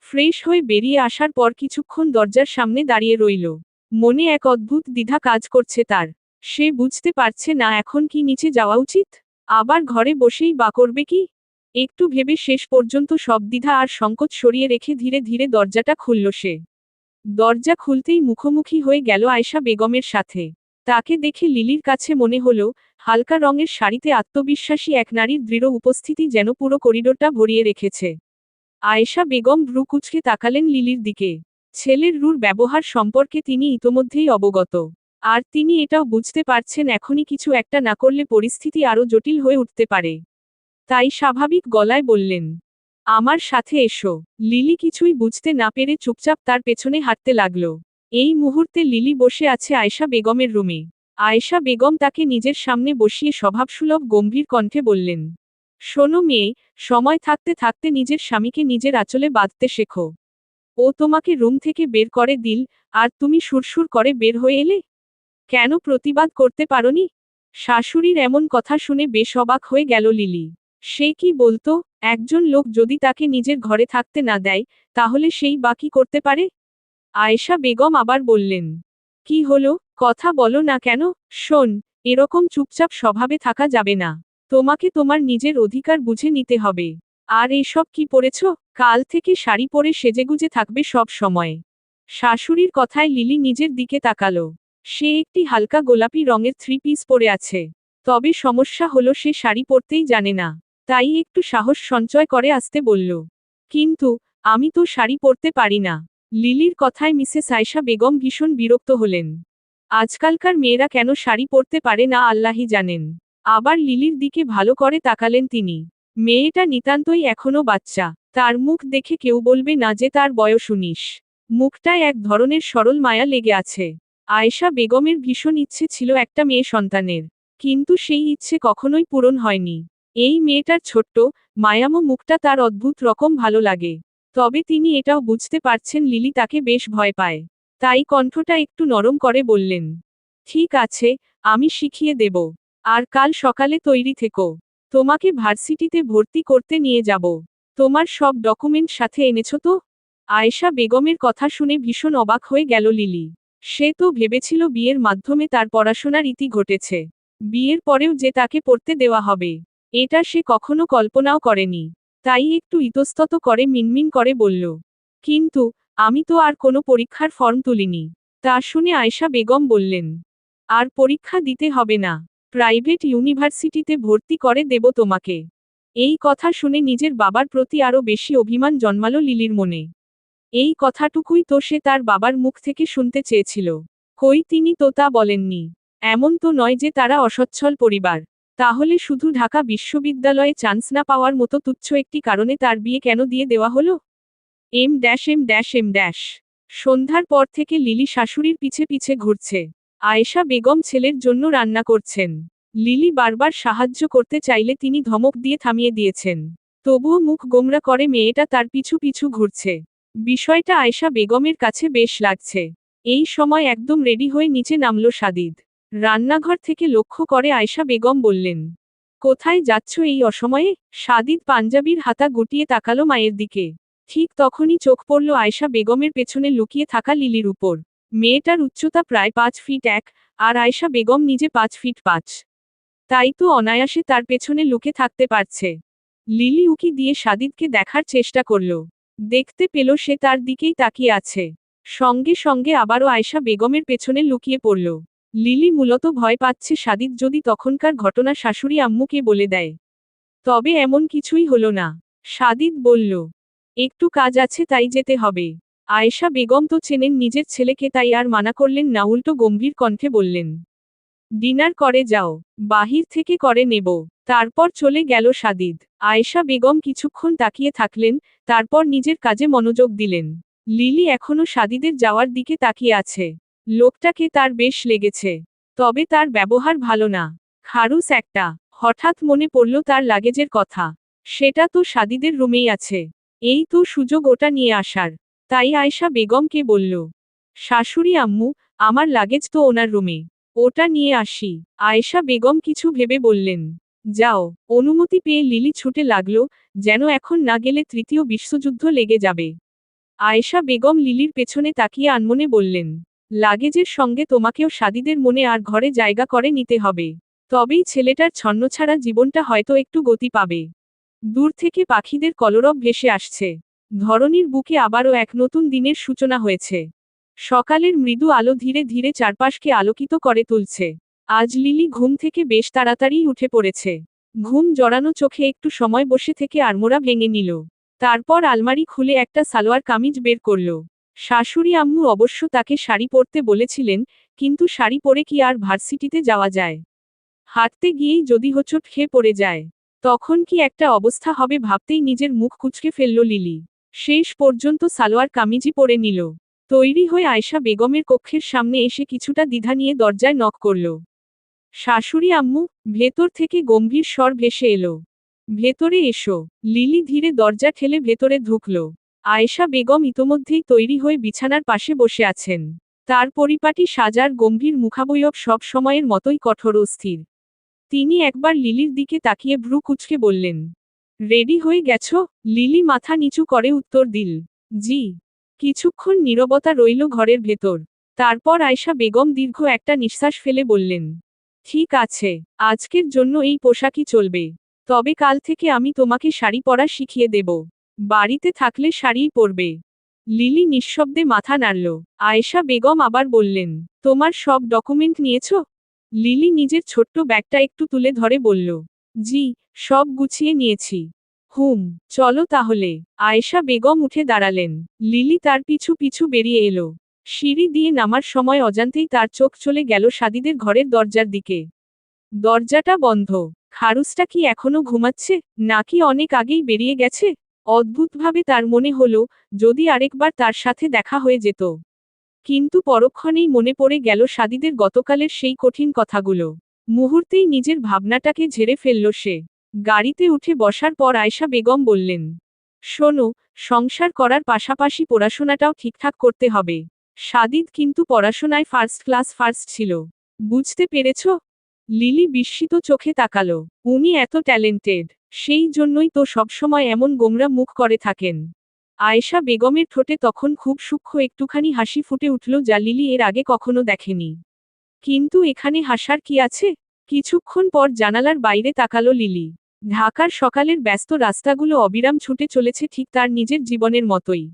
[SPEAKER 1] ফ্রেশ হয়ে বেরিয়ে আসার পর কিছুক্ষণ দরজার সামনে দাঁড়িয়ে রইল। মনে এক অদ্ভুত দ্বিধা কাজ করছে তার। সে বুঝতে পারছে না এখন কি নিচে যাওয়া উচিত, আবার ঘরে বসেই বা করবে কি। একটু ভেবে শেষ পর্যন্ত সব দ্বিধা আর সংকোচ সরিয়ে রেখে ধীরে ধীরে দরজাটা খুলল সে। দরজা খুলতেই মুখোমুখি হয়ে গেল আয়েশা বেগমের সাথে। তাকে দেখে লিলির কাছে মনে হলো, হালকা রঙের শাড়িতে আত্মবিশ্বাসী এক নারীর দৃঢ় উপস্থিতি যেন পুরো করিডোরটা ভরিয়ে রেখেছে। আয়েশা বেগম ভ্রু কুঁচকে তাকালেন লিলির দিকে। ছেলের রুর ব্যবহার সম্পর্কে তিনি ইতোমধ্যেই অবগত। আর তিনি এটাও বুঝতে পারছেন এখনই কিছু একটা না করলে পরিস্থিতি আরও জটিল হয়ে উঠতে পারে। তাই স্বাভাবিক গলায় বললেন, আমার সাথে এসো। লিলি কিছুই বুঝতে না পেরে চুপচাপ তার পেছনে হাঁটতে লাগল। এই মুহূর্তে লিলি বসে আছে আয়েশা বেগমের রুমে। আয়েশা বেগম তাকে নিজের সামনে বসিয়ে স্বভাবসুলভ গম্ভীর কণ্ঠে বললেন, শোনো মেয়ে, সময় থাকতে থাকতে নিজের স্বামীকে নিজের আঁচলে বাঁধতে শেখো। ও তোমাকে রুম থেকে বের করে দিল, আর তুমি সুরসুর করে বের হয়ে এলে। কেন প্রতিবাদ করতে পারোনি? শাশুড়ির এমন কথা শুনে বেশ অবাক হয়ে গেল লিলি। সে কি বলতো, একজন লোক যদি তাকে নিজের ঘরে থাকতে না দেয়, তাহলে সেই বা কি করতে পারে? আয়েশা বেগম আবার বললেন, কি হলো, কথা বলো না কেন? শোন, এরকম চুপচাপ স্বভাবে থাকা যাবে না। তোমাকে তোমার নিজের অধিকার বুঝে নিতে হবে। আর এসব কি পরেছ? কাল থেকে শাড়ি পরে সেজেগুজে থাকবে সব সময়। শাশুড়ির কথায় লিলি নিজের দিকে তাকালো। সে একটি হালকা গোলাপি রঙের 3 পিস পরে আছে। তবে সমস্যা হলো সে শাড়ি পরতেই জানে না। তাই একটু সাহস সঞ্চয় করে আসতে বলল, কিন্তু আমি তো শাড়ি পরতে পারি না। লিলির কথায় মিসেস আয়েশা বেগম ভীষণ বিরক্ত হলেন। আজকালকার মেয়েরা কেন শাড়ি পরতে পারে না আল্লাহই জানেন। আবার লিলির দিকে ভালো করে তাকালেন তিনি। মেয়েটা নিতান্তই এখনো বাচ্চা। তার মুখ দেখে কেউ বলবে না যে তার বয়স 19। মুখটায় এক ধরনের সরল মায়া লেগে আছে। আয়েশা বেগমের ভীষণ ইচ্ছে ছিল একটা মেয়ে সন্তানের, কিন্তু সেই ইচ্ছে কখনোই পূরণ হয়নি। এই মেয়েটার ছোট্ট, মায়ামো মুখটা তার অদ্ভুত রকম ভালো লাগে। তবে তিনি এটাও বুঝতে পারছেন লিলি তাকে বেশ ভয় পায়। তাই কণ্ঠটা একটু নরম করে বললেন, ঠিক আছে, আমি শিখিয়ে দেব। আর কাল সকালে তৈরি থেকো। তোমাকে ভার্সিটিতে ভর্তি করতে নিয়ে যাব। তোমার সব ডকুমেন্ট সাথে এনেছো তো? আয়েশা বেগমের কথা শুনে ভীষণ অবাক হয়ে গেল লিলি। সে তো ভেবেছিল বিয়ের মাধ্যমে তার পড়াশোনার ইতি ঘটেছে। বিয়ের পরেও যে তাকে পড়তে দেওয়া হবে, এটা সে কখনো কল্পনাও করেনি। তাই একটু ইতস্তত করে মিনমিন করে বলল, কিন্তু আমি তো আর কোনো পরীক্ষার ফর্ম তুলিনি। তা শুনে আয়েশা বেগম বললেন, আর পরীক্ষা দিতে হবে না, প্রাইভেট ইউনিভার্সিটিতে ভর্তি করে দেব তোমাকে। এই কথা শুনে নিজের বাবার প্রতি আরও বেশি অভিমান জন্মালো লিলির মনে। এই কথাটুকুই তো সে তার বাবার মুখ থেকে শুনতে চেয়েছিল। কই, তিনি তো তা বলেননি। এমন তো নয় যে তারা অসচ্ছল পরিবার। তাহলে শুধু ঢাকা বিশ্ববিদ্যালয়ে চান্স না পাওয়ার মতো তুচ্ছ একটি কারণে তার বিয়ে কেন দিয়ে দেওয়া হলো? এম। সন্ধ্যার পর থেকে লিলি শাশুড়ির পিছে পিছে ঘুরছে। আয়েশা বেগম ছেলের জন্য রান্না করছেন। লিলি বারবার সাহায্য করতে চাইলে তিনি ধমক দিয়ে থামিয়ে দিয়েছেন। তবুও মুখ গোমরা করে মেয়েটা তার পিছু পিছু ঘুরছে। বিষয়টা আয়েশা বেগমের কাছে বেশ লাগছে। এই সময় একদম রেডি হয়ে নিচে নামল সাদিদ। রান্নাঘর থেকে লক্ষ্য করে আয়েশা বেগম বললেন, কোথায় যাচ্ছ এই অসময়ে? সাদিদ পাঞ্জাবির হাতা গুটিয়ে তাকালো মায়ের দিকে। ঠিক তখনই চোখ পড়ল আয়েশা বেগমের পেছনে লুকিয়ে থাকা লিলির উপর। মেয়েটার উচ্চতা প্রায় 5 ফিট 1, আর আয়েশা বেগম নিজে 5 ফিট 5। তাই তো অনায়াসে তার পেছনে লুকে থাকতে পারছে। লিলি উকি দিয়ে সাদিদকে দেখার চেষ্টা করল। দেখতে পেল সে তার দিকেই তাকিয়ে আছে। সঙ্গে সঙ্গে আবারও আয়েশা বেগমের পেছনে লুকিয়ে পড়ল। লিলি মূলত ভয় পাচ্ছে সাদিদ যদি তখনকার ঘটনা শাশুড়ি আম্মুকে বলে দেয়। তবে এমন কিছুই হলো না। সাদিদ বলল, একটু কাজ আছে তাই যেতে হবে। আয়েশা বেগম তো চেনেন নিজের ছেলেকে, তাই আর মানা করলেন না, উল্টো গম্ভীর কণ্ঠে বললেন, ডিনার করে যাও, বাহির থেকে করে নেব। তারপর চলে গেল সাদিদ। আয়েশা বেগম কিছুক্ষণ তাকিয়ে থাকলেন, তারপর নিজের কাজে মনোযোগ দিলেন। লিলি এখনো সাদিদের যাওয়ার দিকে তাকিয়ে আছে। লোকটাকে তার বেশ লেগেছে। তবে তার ব্যবহার ভালো না, খারুস একটা। হঠাৎ মনে পড়ল তার লাগেজের কথা। সেটা তো সাদিদের রুমেই আছে। এই তো সুযোগ ওটা নিয়ে আসার। তাই আয়েশা বেগমকে বলল, শাশুড়ি আম্মু, আমার লাগেজ তো ওনার রুমে, ওটা নিয়ে আসি। আয়েশা বেগম কিছু ভেবে বললেন, যাও। অনুমতি পেয়ে লিলি ছুটে লাগল, যেন এখন না গেলে তৃতীয় বিশ্বযুদ্ধ লেগে যাবে। আয়েশা বেগম লিলির পেছনে তাকিয়ে আনমনে বললেন, লাগেজের সঙ্গে তোমাকেও সাদিদের মনে আর ঘরে জায়গা করে নিতে হবে। তবেই ছেলেটার ছন্নছাড়া জীবনটা হয়তো একটু গতি পাবে। দূর থেকে পাখিদের কলরব ভেসে আসছে। ধরণীর বুকে আবারও এক নতুন দিনের সূচনা হয়েছে। সকালের মৃদু আলো ধীরে ধীরে চারপাশকে আলোকিত করে তুলছে। আজ লিলি ঘুম থেকে বেশ তাড়াতাড়ি উঠে পড়েছে। ঘুম জড়ানো চোখে একটু সময় বসে থেকে আড়মোড়া ভেঙে নিল। তারপর আলমারি খুলে একটা সালোয়ার কামিজ বের করল। শাশুড়ি আম্মু অবশ্য তাকে শাড়ি পরতে বলেছিলেন, কিন্তু শাড়ি পরে কি আর ভার্সিটিতে যাওয়া যায়? হাঁটতে গিয়েই যদি হোঁচট খেয়ে পড়ে যায়, তখন কি একটা অবস্থা হবে ভাবতেই নিজের মুখ কুঁচকে ফেলল লিলি। শেষ পর্যন্ত সালোয়ার কামিজই পরে নিল। তৈরি হয়ে আয়েশা বেগমের কক্ষের সামনে এসে কিছুটা দ্বিধা নিয়ে দরজায় নক করল। শাশুড়ি আম্মু, ভেতর থেকে গম্ভীর স্বর ভেসে এলো, ভেতরে এসো। লিলি ধীরে দরজা ঠেলে ভেতরে ঢুকল। আয়েশা বেগম ইতোমধ্যেই তৈরি হয়ে বিছানার পাশে বসে আছেন। তার পরিপাটি সাজার গম্ভীর মুখাবয়ব সব সময়ের মতোই কঠোর ও স্থির। তিনি একবার লিলির দিকে তাকিয়ে ভ্রু কুঁচকে বললেন, রেডি হয়ে গেছো? লিলি মাথা নিচু করে উত্তর দিল, জি। কিছুক্ষণ নীরবতা রইল ঘরের ভেতর। তারপর আয়েশা বেগম দীর্ঘ একটা নিঃশ্বাস ফেলে বললেন, ঠিক আছে, আজকের জন্য এই পোশাকই চলবে। তবে কাল থেকে আমি তোমাকে শাড়ি পরা শিখিয়ে দেব। বাড়িতে থাকলে শাড়িই পরবে। লিলি নিঃশব্দে মাথা নাড়ল। আয়েশা বেগম আবার বললেন, তোমার সব ডকুমেন্ট নিয়েছো? লিলি নিজের ছোট্ট ব্যাগটা একটু তুলে ধরে বলল, জি, সব গুছিয়ে নিয়েছি। চলো তাহলে। আয়েশা বেগম উঠে দাঁড়ালেন। লিলি তার পিছু পিছু বেরিয়ে এলো। সিঁড়ি দিয়ে নামার সময় অজান্তেই তার চোখ চলে গেল সাদিদের ঘরের দরজার দিকে। দরজাটা বন্ধ। খারুসটা কি এখনো ঘুমাচ্ছে, নাকি অনেক আগেই বেরিয়ে গেছে? অদ্ভুতভাবে তার মনে হলো, যদি আরেকবার তার সাথে দেখা হয়ে যেত। কিন্তু পরক্ষণেই মনে পড়ে গেল সাদিদের গতকালের সেই কঠিন কথাগুলো। মুহূর্তেই নিজের ভাবনাটাকে ঝেড়ে ফেলল সে। গাড়িতে উঠে বসার পর আয়েশা বেগম বললেন, শোনো, সংসার করার পাশাপাশি পড়াশোনাটাও ঠিকঠাক করতে হবে। সাদিদ কিন্তু পড়াশোনায় ফার্স্ট ক্লাস ফার্স্ট ছিল। বুঝতে পেরেছ? লিলি বিস্মিত চোখে তাকালো। উনি এত ট্যালেন্টেড, সেই জন্যই তো সবসময় এমন গোমরা মুখ করে থাকেন। আয়েশা বেগমের ঠোঁটে তখন খুব সূক্ষ্ম একটুখানি হাসি ফুটে উঠল, যা লিলি এর আগে কখনো দেখেনি। কিন্তু এখানে হাসার কি আছে? কিছুক্ষণ পর জানালার বাইরে তাকালো লিলি। ঢাকার সকালের ব্যস্ত রাস্তাগুলো অবিরাম ছুটে চলেছে ঠিক তার নিজের জীবনের মতোই।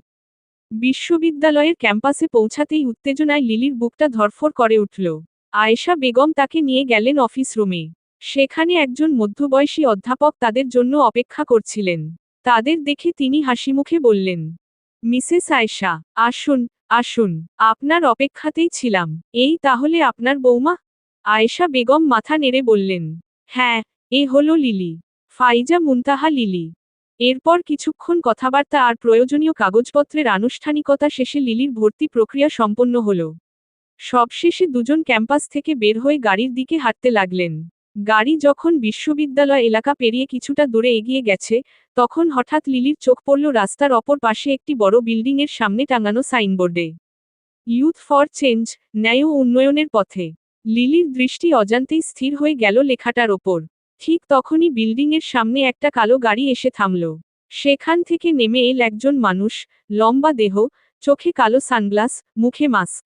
[SPEAKER 1] বিশ্ববিদ্যালয়ের ক্যাম্পাসে পৌঁছাতেই উত্তেজনায় লিলির বুকটা ধড়ফড় করে উঠল। আয়েশা বেগম তাকে নিয়ে গেলেন অফিস রুমে। সেখানে একজন মধ্যবয়সী অধ্যাপক তাদের জন্য অপেক্ষা করছিলেন। তাদের দেখে তিনি হাসিমুখে বললেন, মিসেস আয়েশা, আসুন, আসুন, আপনার অপেক্ষাতেই ছিলাম। এই তাহলে আপনার বৌমা? আয়েশা বেগম মাথা নেড়ে বললেন, হ্যাঁ, এ হলো লিলি, ফাইজা মুনতাহা লিলি। এরপর কিছুক্ষণ কথাবার্তা আর প্রয়োজনীয় কাগজপত্রের আনুষ্ঠানিকতা শেষে লিলির ভর্তি প্রক্রিয়া সম্পন্ন হল। সবশেষে দুজন ক্যাম্পাস থেকে বের হয়ে গাড়ির দিকে হাঁটতে লাগলেন। গাড়ি যখন বিশ্ববিদ্যালয় এলাকা পেরিয়ে কিছুটা দূরে এগিয়ে গেছে, তখন হঠাৎ লিলির চোখ পড়ল রাস্তার অপর পাশে একটি বড় বিল্ডিংয়ের সামনে টাঙানো সাইনবোর্ডে, ইউথ ফর চেঞ্জ, ন্যায় ও উন্নয়নের পথে। লিলির দৃষ্টি অজান্তেই স্থির হয়ে গেল লেখাটার ওপর। ঠিক তখনই বিল্ডিংয়ের সামনে একটা কালো গাড়ি এসে থামল। সেখান থেকে নেমে এল একজন মানুষ, লম্বা দেহ, চোখে কালো সানগ্লাস, মুখে মাস্ক।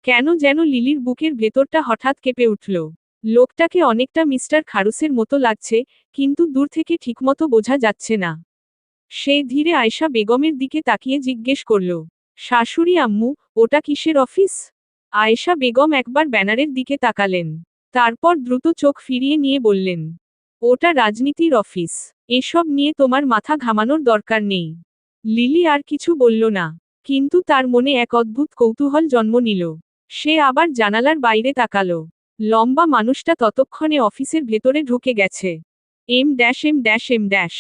[SPEAKER 1] কেন যেন লিলির বুকের ভেতরটা হঠাৎ কেঁপে উঠল। লোকটাকে অনেকটা মিস্টার খারুসের মতো লাগছে, কিন্তু দূর থেকে ঠিকমতো বোঝা যাচ্ছে না। সে ধীরে আয়েশা বেগমের দিকে তাকিয়ে জিজ্ঞেস করল, শাশুড়ি আম্মু, ওটা কিসের অফিস? আয়েশা বেগম একবার ব্যানারের দিকে তাকালেন। তারপর দ্রুত চোখ ফিরিয়ে নিয়ে বললেন, ওটা রাজনীতির অফিস। এসব নিয়ে তোমার মাথা ঘামানোর দরকার নেই। লিলি আর কিছু বলল না, কিন্তু তার মনে এক অদ্ভুত কৌতূহল জন্ম নিল। সে আবার জানালার বাইরে তাকালো। লম্বা মানুষটা ততক্ষণে অফিসের ভেতরে ঢুকে গেছে। এম ড্যাশ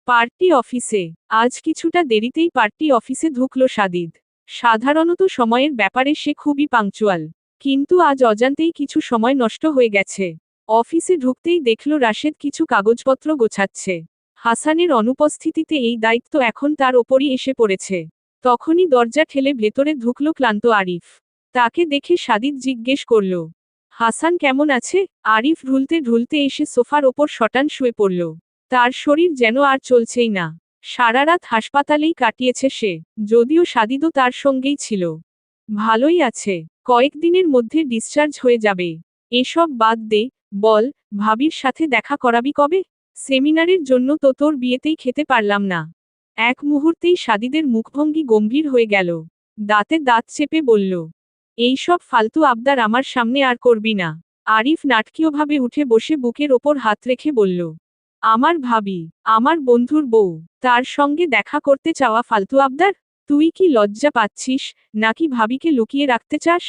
[SPEAKER 1] পার্টি অফিসে। আজ কিছুটা দেরিতেই পার্টি অফিসে ঢুকল সাদিদ। সাধারণত সময়ের ব্যাপারে সে খুবই পাংচুয়াল, কিন্তু আজ অজান্তেই কিছু সময় নষ্ট হয়ে গেছে। অফিসে ঢুকতেই দেখল রাশেদ কিছু কাগজপত্র গোছাচ্ছে। হাসানের অনুপস্থিতিতে এই দায়িত্ব এখন তার ওপরই এসে পড়েছে। তখনই দরজা ঠেলে ভেতরে ঢুকল ক্লান্ত আরিফ। তাকে দেখে সাদিদ জিজ্ঞেস করল, হাসান কেমন আছে? আরিফ ঢুলতে ঢুলতে এসে সোফার ওপর শটান শুয়ে পড়ল। তার শরীর যেন আর চলছেই না। সারা রাত হাসপাতালেই কাটিয়েছে সে, যদিও সাদিদও তার সঙ্গেই ছিল। ভালোই আছে, কয়েকদিনের মধ্যে ডিসচার্জ হয়ে যাবে। এসব বাদ দে, বল, ভাবির সাথে দেখা করাবি কবে? সেমিনারের জন্য তো তোর বিয়েতেই খেতে পারলাম না। এক মুহূর্তেই সাদিদের মুখভঙ্গি গম্ভীর হয়ে গেল। দাঁতে দাঁত চেপে বলল, এইসব ফালতু আবদার আমার সামনে আর করবি না। আরিফ নাটকীয়ভাবে উঠে বসে বুকের ওপর হাত রেখে বলল, আমার ভাবি, আমার বন্ধুর বউ, তার সঙ্গে দেখা করতে চাওয়া ফালতু আবদার? তুই কি লজ্জা পাচ্ছিস, নাকি ভাবিকে লুকিয়ে রাখতে চাস?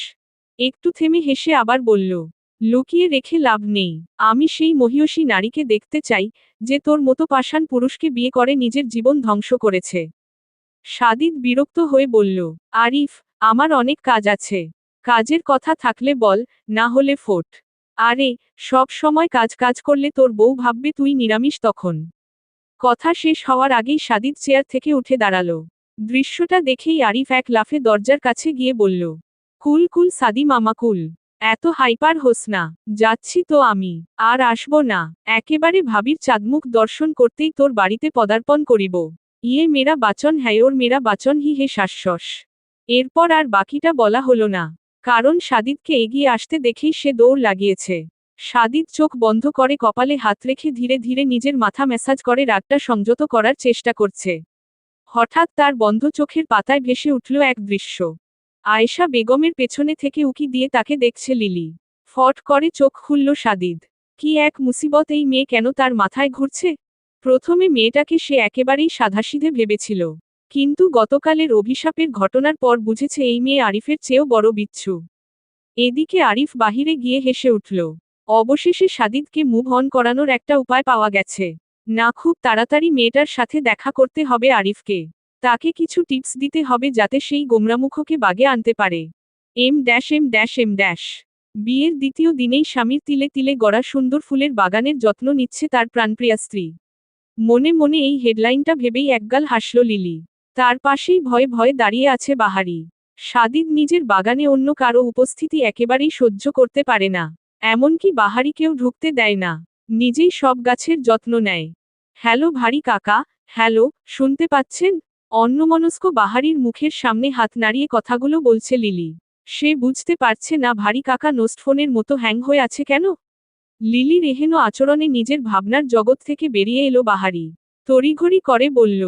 [SPEAKER 1] একটু থেমে হেসে আবার বলল, লুকিয়ে রেখে লাভ নেই। আমি সেই মহিয়সী নারীকে দেখতে চাই, যে তোর মতো পাষাণ পুরুষকে বিয়ে করে নিজের জীবন ধ্বংস করেছে। সাদিদ বিরক্ত হয়ে বলল, আরিফ, আমার অনেক কাজ আছে। কাজের কথা থাকলে বল, না হলে ফোট। আরে, সব সময় কাজ কাজ করলে তোর বউ ভাববে তুই নিরামিষ তখন। কথা শেষ হওয়ার আগেই সাদিদ চেয়ার থেকে উঠে দাঁড়ালো। দৃশ্যটা দেখেই আরিফ এক লাফে দরজার কাছে গিয়ে বলল, কুল কুল সাদি মামা কুল। এত হাইপার হোস না। যাচ্ছি তো আমি, আর আসব না। একেবারে ভাবির চাঁদমুখ দর্শন করতেই তোর বাড়িতে পদার্পণ করিব। ইয়ে মেরা বাচন হ্যায় ওর মেরা বাচন হি হে শাশ্বস। এরপর আর বাকিটা বলা হলো না, কারণ সাদিদকে এগিয়ে আসতে দেখেই সে দৌড় লাগিয়েছে। সাদিদ চোখ বন্ধ করে কপালে হাত রেখে ধীরে ধীরে নিজের মাথা ম্যাসাজ করে রাগটা সংযত করার চেষ্টা করছে। হঠাৎ তার বন্ধ চোখের পাতায় ভেসে উঠল এক দৃশ্য। আয়েশা বেগমের পেছনে থেকে উকি দিয়ে তাকে দেখছে লিলি। ফট করে চোখ খুলল সাদিদ। কি এক মুসিবত, এই মেয়ে কেন তার মাথায় ঘুরছে? প্রথমে মেয়েটাকে সে একেবারেই সাধাসিধে ভেবেছিল, কিন্তু গতকালের অভিশাপের ঘটনার পর বুঝেছে এই মেয়ে আরিফের চেয়েও বড় বিচ্ছু। এদিকে আরিফ বাহিরে গিয়ে হেসে উঠল। অবশেষে সাদিদকে মুভ অন করানোর একটা উপায় পাওয়া গেছে। না, খুব তাড়াতাড়ি মেয়েটার সাথে দেখা করতে হবে আরিফকে। তাকে কিছু টিপস দিতে হবে যাতে সেই গোমরামুখকে বাগে আনতে পারে। M-M-M-। বিয়ের দ্বিতীয় দিনেই স্বামীর তিলে তিলে গড়া সুন্দর ফুলের বাগানের যত্ন নিচ্ছে তার প্রাণপ্রিয়া স্ত্রী। মনে মনে এই হেডলাইনটা ভেবেই একগাল হাসল লিলি। তার পাশেই ভয়ে ভয়ে দাঁড়িয়ে আছে বাহারি। সাদিদ নিজের বাগানে অন্য কারো উপস্থিতি একেবারেই সহ্য করতে পারে না। এমনকি বাহারিকেও ঢুকতে দেয় না। নিজেই সব গাছের যত্ন নেয়। হ্যালো ভারী কাকা, হ্যালো, শুনতে পাচ্ছেন? অন্যমনস্ক বাহারির মুখের সামনে হাত নাড়িয়ে কথাগুলো বলছে লিলি। সে বুঝতে পারছে না ভারী কাকা নোস্টফোনের মতো হ্যাং হয়ে আছে কেন। লিলির এহেন আচরণে নিজের ভাবনার জগৎ থেকে বেরিয়ে এলো বাহারি। তড়িঘড়ি করে বলল,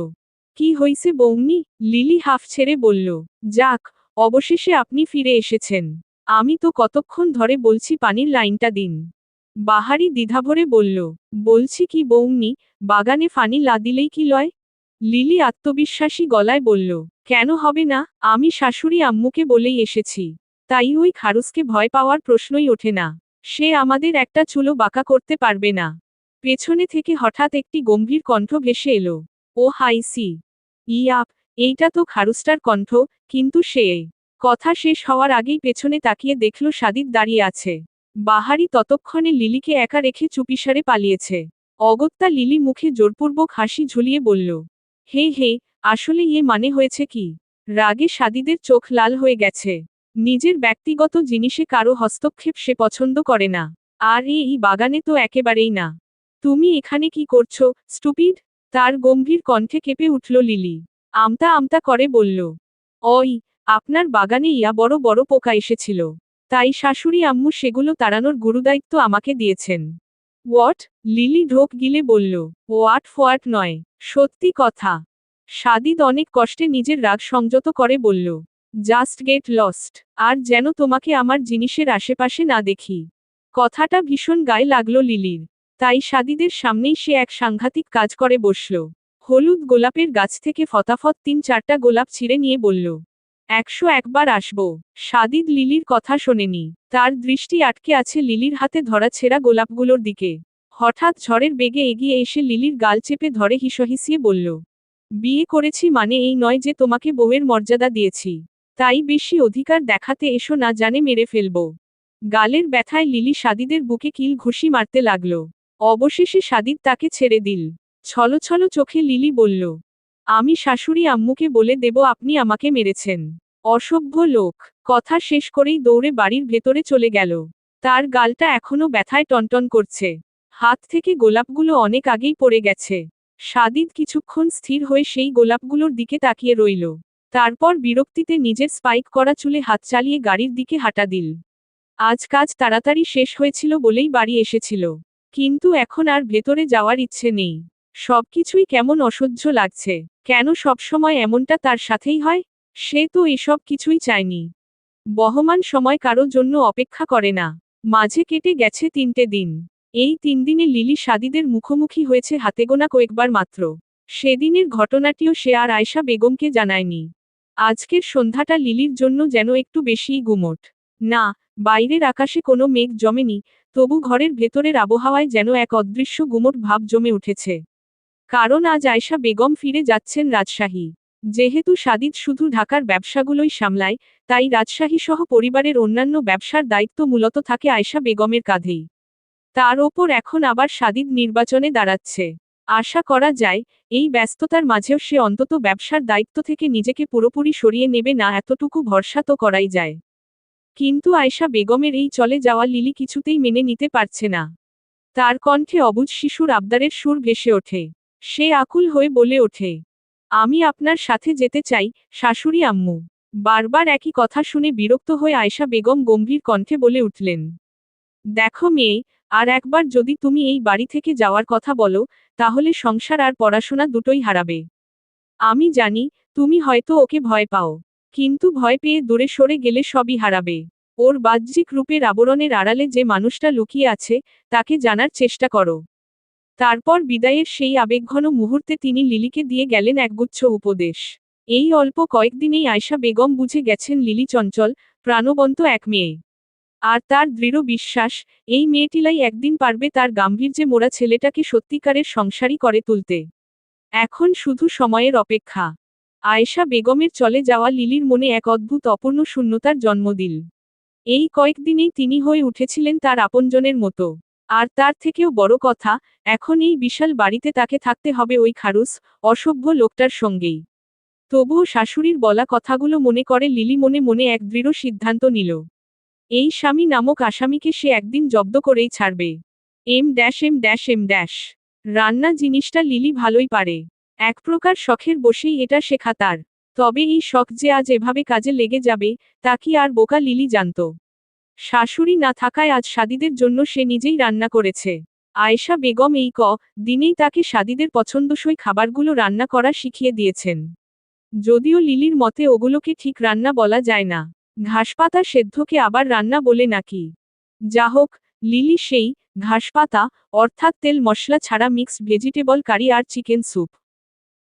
[SPEAKER 1] কি হইছে বৌমনি? লিলি হাফ ছেড়ে বলল, যাক, অবশেষে আপনি ফিরে এসেছেন। আমি তো কতক্ষণ ধরে বলছি পানির লাইনটা দিন। বাহারি দ্বিধাভরে বলল, বলছি কি বৌমনি, বাগানে ফানি লা দিলেই কি লয়? লিলি আত্মবিশ্বাসী গলায় বলল, কেন হবে না, আমি শাশুড়ি আম্মুকে বলেই এসেছি। তাই ওই খারুসকে ভয় পাওয়ার প্রশ্নই ওঠে না। সে আমাদের একটা চুলো বাঁকা করতে পারবে না। পেছনে থেকে হঠাৎ একটি গম্ভীর কণ্ঠ ভেসে এলো। ও হাইসি। ইয়াপ, এইটা তো খারুসটার কণ্ঠ, কিন্তু সে। কথা শেষ হওয়ার আগেই পেছনে তাকিয়ে দেখল সাদিদ দাঁড়িয়ে আছে। বাহারি ততক্ষণে লিলিকে একা রেখে চুপিসারে পালিয়েছে। অগত্যা লিলি মুখে জোরপূর্বক হাসি ঝুলিয়ে বলল, হে হে, আসলে ইয়ে মানে হয়েছে কি? রাগে সাদিদের চোখ লাল হয়ে গেছে। নিজের ব্যক্তিগত জিনিসে কারো হস্তক্ষেপ সে পছন্দ করে না। আর এই বাগানে তো একেবারেই না। তুমি এখানে কি করছো, স্টুপিড? তার গম্ভীর কণ্ঠে কেঁপে উঠল লিলি। আমতা আমতা করে বলল, ওই, আপনার বাগানে ইয়া বড় বড় পোকা এসেছিল। তাই শাশুড়ি আম্মু সেগুলো তাড়ানোর গুরুদায়িত্ব আমাকে দিয়েছেন। হোয়াট? লিলি ঢোক গিলে বলল, ওয়াট ফোয়াট নয়, সত্যি কথা। সাদিদ অনেক কষ্টে নিজের রাগ সংযত করে বলল, জাস্ট গেট লস্ট, আর যেন তোমাকে আমার জিনিসের আশেপাশে না দেখি। কথাটা ভীষণ গায়ে লাগলো লিলির। তাই সাদিদের সামনেই সে এক সাংঘাতিক কাজ করে বসল। হলুদ গোলাপের গাছ থেকে ফতাফত ৩-৪টা গোলাপ ছিঁড়ে নিয়ে বলল, ১০১ বার আসবো। সাদিদ লিলির কথা শোনেনি। তার দৃষ্টি আটকে আছে লিলির হাতে ধরা ছেঁড়া গোলাপগুলোর দিকে। হঠাৎ ঝড়ের বেগে এগিয়ে এসে লিলির গাল চেপে ধরে হিসহিসিয়ে বলল, বিয়ে করেছি মানে এই নয় যে তোমাকে বউয়ের মর্যাদা দিয়েছি। তাই বেশি অধিকার দেখাতে এসো না জানে মেরে ফেলব। গালের ব্যথায় লিলি সাদিদের বুকে কিল ঘুষি মারতে লাগল। অবশেষে সাদিদ তাকে ছেড়ে দিল। ছলছল চোখে লিলি বলল, আমি শাশুড়ি আম্মুকে বলে দেব আপনি আমাকে মেরেছেন। অসভ্য লোক। কথা শেষ করেই দৌড়ে বাড়ির ভেতরে চলে গেল। তার গালটা এখনো ব্যথায় টনটন করছে। হাত থেকে গোলাপগুলো অনেক আগেই পড়ে গেছে। সাদিদ কিছুক্ষণ স্থির হয়ে সেই গোলাপগুলোর দিকে তাকিয়ে রইল। তারপর বিরক্তিতে নিজের স্পাইক করা চুলে হাত চালিয়ে গাড়ির দিকে হাঁটা দিল। আজ কাজ তাড়াতাড়ি শেষ হয়েছিল বলেই বাড়ি এসেছিল। কিন্তু এখন আর ভেতরে যাওয়ার ইচ্ছে নেই। সবকিছুই কেমন অসহ্য লাগছে। কেন সবসময় এমনটা তার সাথেই হয়? সে তো এসব কিছুই চায়নি। বহমান সময় কারো জন্য অপেক্ষা করে না। মাঝে কেটে গেছে 3টে দিন। এই 3 দিনে লিলি সাদিদের মুখোমুখি হয়েছে হাতেগোনা কয়েকবার মাত্র। সেদিনের ঘটনাটিও সে আর আয়শা বেগমকে জানায়নি। আজকের সন্ধ্যাটা লিলির জন্য যেন একটু বেশিই গুমোট। না, বাইরের আকাশে কোনো মেঘ জমেনি, তবু ঘরের ভেতরের আবহাওয়ায় যেন এক অদৃশ্য গুমোট ভাব জমে উঠেছে। কারণ আজ আয়শা বেগম ফিরে যাচ্ছেন রাজশাহী। যেহেতু সাদিদ শুধু ঢাকার ব্যবসাগুলোই সামলায়, তাই রাজশাহী সহ পরিবারের অন্যান্য ব্যবসার দায়িত্ব মূলত থাকে আয়শা বেগমের কাঁধেই। তার ওপর এখন আবার সাদিদ নির্বাচনে দাঁড়াচ্ছে। আশা করা যায়, এই ব্যস্ততার মাঝেও সে অন্তত ব্যবসার দায়িত্ব থেকে নিজেকে পুরোপুরি সরিয়ে নেবে না এতটুকু ভরসা তো করাই যায়। কিন্তু আয়শা বেগমের এই চলে যাওয়া লিলি কিছুতেই মেনে নিতে পারছে না। তার কণ্ঠে অবুঝ শিশুর আবদারের সুর ভেসে ওঠে। সে আকুল হয়ে বলে ওঠে, আমি আপনার সাথে যেতে চাই, শাশুড়ি আম্মু। বারবার একই কথা শুনে বিরক্ত হয়ে আয়শা বেগম গম্ভীর কণ্ঠে বলে উঠলেন, দেখো মেয়ে, আর একবার যদি তুমি এই বাড়ি থেকে যাওয়ার কথা বলো, তাহলে সংসার আর পড়াশোনা দুটোই হারাবে। আমি জানি, তুমি হয়তো ওকে ভয় পাও। কিন্তু ভয় পেয়ে দূরে সরে গেলে সবই হারাবে। ওর বাহ্যিক রূপের আবরণের আড়ালে যে মানুষটা লুকিয়ে আছে, তাকে জানার চেষ্টা করো। তারপর বিদায়ের সেই আবেগঘন মুহূর্তে তিনি লিলিকে দিয়ে গেলেন একগুচ্ছ উপদেশ। এই অল্প কয়েকদিনেই আয়শা বেগম বুঝে গেছেন লিলি চঞ্চল, প্রাণবন্ত এক মেয়ে। আর তার দৃঢ় বিশ্বাস, এই মেয়েটিলাই একদিন পারবে তার গাম্ভীর্যে মোড়া ছেলেটাকে সত্যিকারের সংসারী করে তুলতে। এখন শুধু সময়ের অপেক্ষা। আয়েশা বেগমের চলে যাওয়া লিলির মনে এক অদ্ভুত অপূর্ণ শূন্যতার জন্ম দিল। এই কয়েকদিনেই তিনি হয়ে উঠেছিলেন তার আপনজনের মতো। আর তার থেকেও বড় কথা, এখন এই বিশাল বাড়িতে তাকে থাকতে হবে ওই খারুস, অসভ্য লোকটার সঙ্গেই। তবুও শাশুড়ির বলা কথাগুলো মনে করে লিলি মনে মনে এক দৃঢ় সিদ্ধান্ত নিল। এই স্বামী নামক আসামিকে সে একদিন জব্দ করেই ছাড়বে। এম। রান্না জিনিসটা লিলি ভালোই পারে। এক প্রকার শখের বসেই এটা শেখা তার। তবে এই শখ যে আজ এভাবে কাজে লেগে যাবে, তা কি আর বোকা লিলি জানত। শাশুড়ি না থাকায় আজ সাদিদের জন্য সে নিজেই রান্না করেছে। আয়েশা বেগম এই দিনেই তাকে সাদিদের পছন্দসই খাবারগুলো রান্না করা শিখিয়ে দিয়েছেন। যদিও লিলির মতে ওগুলোকে ঠিক রান্না বলা যায় না। ঘাসপাতা সেদ্ধকে আবার রান্না বলে নাকি? যা হোক, লিলি সেই ঘাসপাতা, অর্থাৎ তেল মশলা ছাড়া মিক্সড ভেজিটেবল কারি আর চিকেন স্যুপ।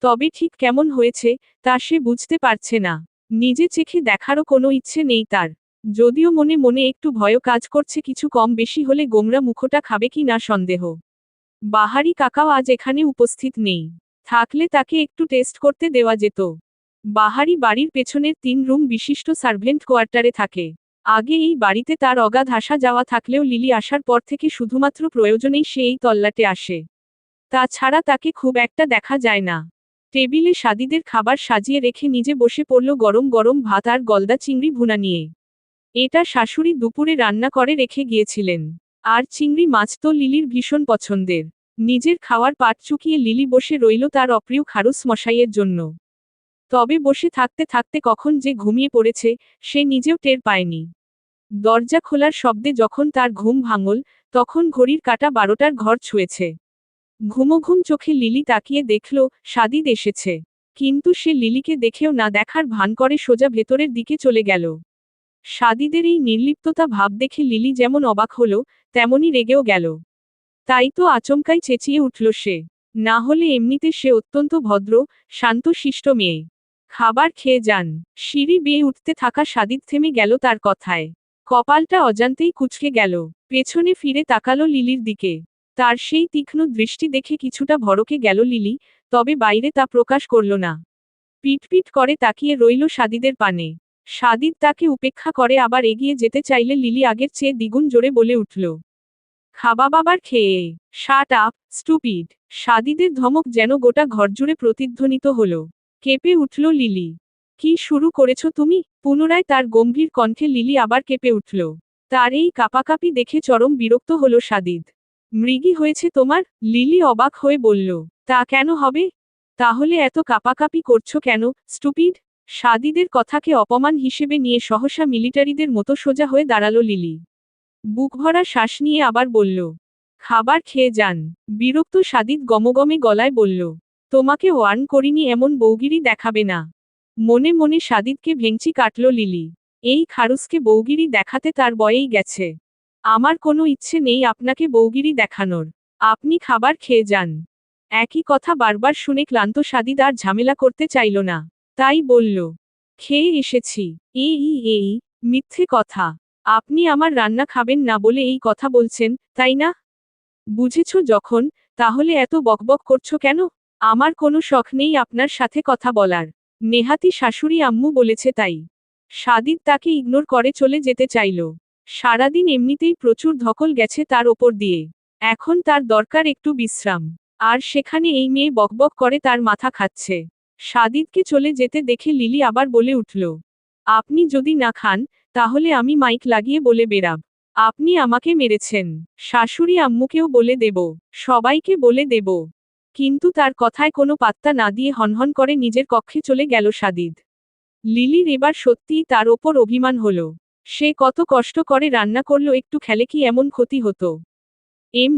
[SPEAKER 1] তবে ঠিক কেমন হয়েছে তা সে বুঝতে পারছে না। নিজে চেখে দেখারও কোনো ইচ্ছে নেই তার। যদিও মনে মনে একটু ভয়ও কাজ করছে কিছু কম বেশি হলে গোমরা মুখোটা খাবে কি না সন্দেহ। বাহারি কাকাও আজ এখানে উপস্থিত নেই। থাকলে তাকে একটু টেস্ট করতে দেওয়া যেত। বাহারি বাড়ির পেছনের 3 রুম বিশিষ্ট সার্ভেন্ট কোয়ার্টারে থাকে। আগে এই বাড়িতে তার অগাধ আসা যাওয়া থাকলেও লিলি আসার পর থেকে শুধুমাত্র প্রয়োজনেই সে এই তল্লাটে আসে। তাছাড়া তাকে খুব একটা দেখা যায় না। টেবিলে সাদিদের খাবার সাজিয়ে রেখে নিজে বসে পড়ল গরম গরম ভাত আর গলদা চিংড়ি ভুনা নিয়ে। এটা শাশুড়ি দুপুরে রান্না করে রেখে গিয়েছিলেন। আর চিংড়ি মাছ তো লিলির ভীষণ পছন্দের। নিজের খাওয়ার পাট চুকিয়ে লিলি বসে রইল তার অপ্রিয় খারুস মশাইয়ের জন্য। তবে বসে থাকতে থাকতে কখন যে ঘুমিয়ে পড়েছে, সে নিজেও টের পায়নি। দরজা খোলার শব্দে যখন তার ঘুম ভাঙল, তখন ঘড়ির কাঁটা 12টার ঘর ছুঁয়েছে। ঘুমোঘুম চোখে লিলি তাকিয়ে দেখল, সাদিদ এসেছে। কিন্তু সে লিলিকে দেখেও না দেখার ভান করে সোজা ভেতরের দিকে চলে গেল। সাদিদের এই নির্লিপ্ততা ভাব দেখে লিলি যেমন অবাক হল, তেমনই রেগেও গেল। তাই তো আচমকাই চেঁচিয়ে উঠল সে। না হলে এমনিতে সে অত্যন্ত ভদ্র, শান্ত শিষ্ট মেয়ে। খাবার খেয়ে যান। সিঁড়ি বেয়ে উঠতে থাকা সাদিদ থেমে গেল তার কথায়। কপালটা অজান্তেই কুঁচকে গেল। পেছনে ফিরে তাকালো লিলির দিকে। তার সেই তীক্ষ্ণ দৃষ্টি দেখে কিছুটা ভড়কে গেল লিলি, তবে বাইরে তা প্রকাশ করল না। পিটপিট করে তাকিয়ে রইল সাদিদের পানে। সাদিদ তাকে উপেক্ষা করে আবার এগিয়ে যেতে চাইলে লিলি আগের চেয়ে দ্বিগুণ জোরে বলে উঠল, খাবা বাবার খেয়ে। Shut up, stupid. সাদিদের ধমক যেন গোটা ঘরজুড়ে প্রতিধ্বনিত হল। কেঁপে উঠল লিলি। কি শুরু করেছ তুমি? পুনরায় তার গম্ভীর কণ্ঠে লিলি আবার কেঁপে উঠল। তার এই কাঁপাকাঁপি দেখে চরম বিরক্ত হল সাদিদ। মৃগী হয়েছে তোমার? লিলি অবাক হয়ে বলল। তা কেন হবে? তাহলে এত কাঁপাকাঁপি করছো কেন, স্টুপিড? সাদিদের কথাকে অপমান হিসেবে নিয়ে সহসা মিলিটারিদের মতো সোজা হয়ে দাঁড়ালো লিলি। বুকভরা শ্বাস নিয়ে আবার বলল, খাবার খেয়ে যান। বিরক্ত সাদিদ গমগমে গলায় বলল, তোমাকে ওয়ার্ন করিনি এমন বৌগিরি দেখাবে না। মনে মনে সাদিদকে ভেঙচি কাটল লিলি। এই খারুসকে বৌগিরি দেখাতে তার বয়েই গেছে। আমার কোনো ইচ্ছে নেই আপনাকে বৌগিরি দেখানোর। আপনি খাবার খেয়ে যান। একই কথা বারবার শুনে ক্লান্ত সাদিদ আর ঝামেলা করতে চাইল না। তাই বলল, খেয়ে এসেছি। এই মিথ্যে কথা। আপনি আমার রান্না খাবেন না বলে এই কথা বলছেন, তাই না? বুঝেছ যখন, তাহলে এত বকবক করছো কেন? আমার কোনো শখ নেই আপনার সাথে কথা বলার। নেহাতি শাশুড়ি আম্মু বলেছে তাই। সাদিদ তাকে ইগনোর করে চলে যেতে চাইল। সারাদিন এমনিতেই প্রচুর ধকল গেছে তার ওপর দিয়ে। এখন তার দরকার একটু বিশ্রাম। আর সেখানে এই মেয়ে বকবক করে তার মাথা খাচ্ছে। সাদিদকে চলে যেতে দেখে লিলি আবার বলে উঠল, আপনি যদি না খান, তাহলে আমি মাইক লাগিয়ে বলে বেরাব। আপনি আমাকে মেরেছেন। শাশুড়ি আম্মুকেও বলে দেব। সবাইকে বলে দেব। কিন্তু তার কথায় কোনো পাত্তা না দিয়ে হনহন করে নিজের কক্ষে চলে গেল সাদিদ। লিলির এবার সত্যিই তার ওপর অভিমান হলো। সে কত কষ্ট করে রান্না করলো, একটু খেলে কি এমন ক্ষতি হতো? এম।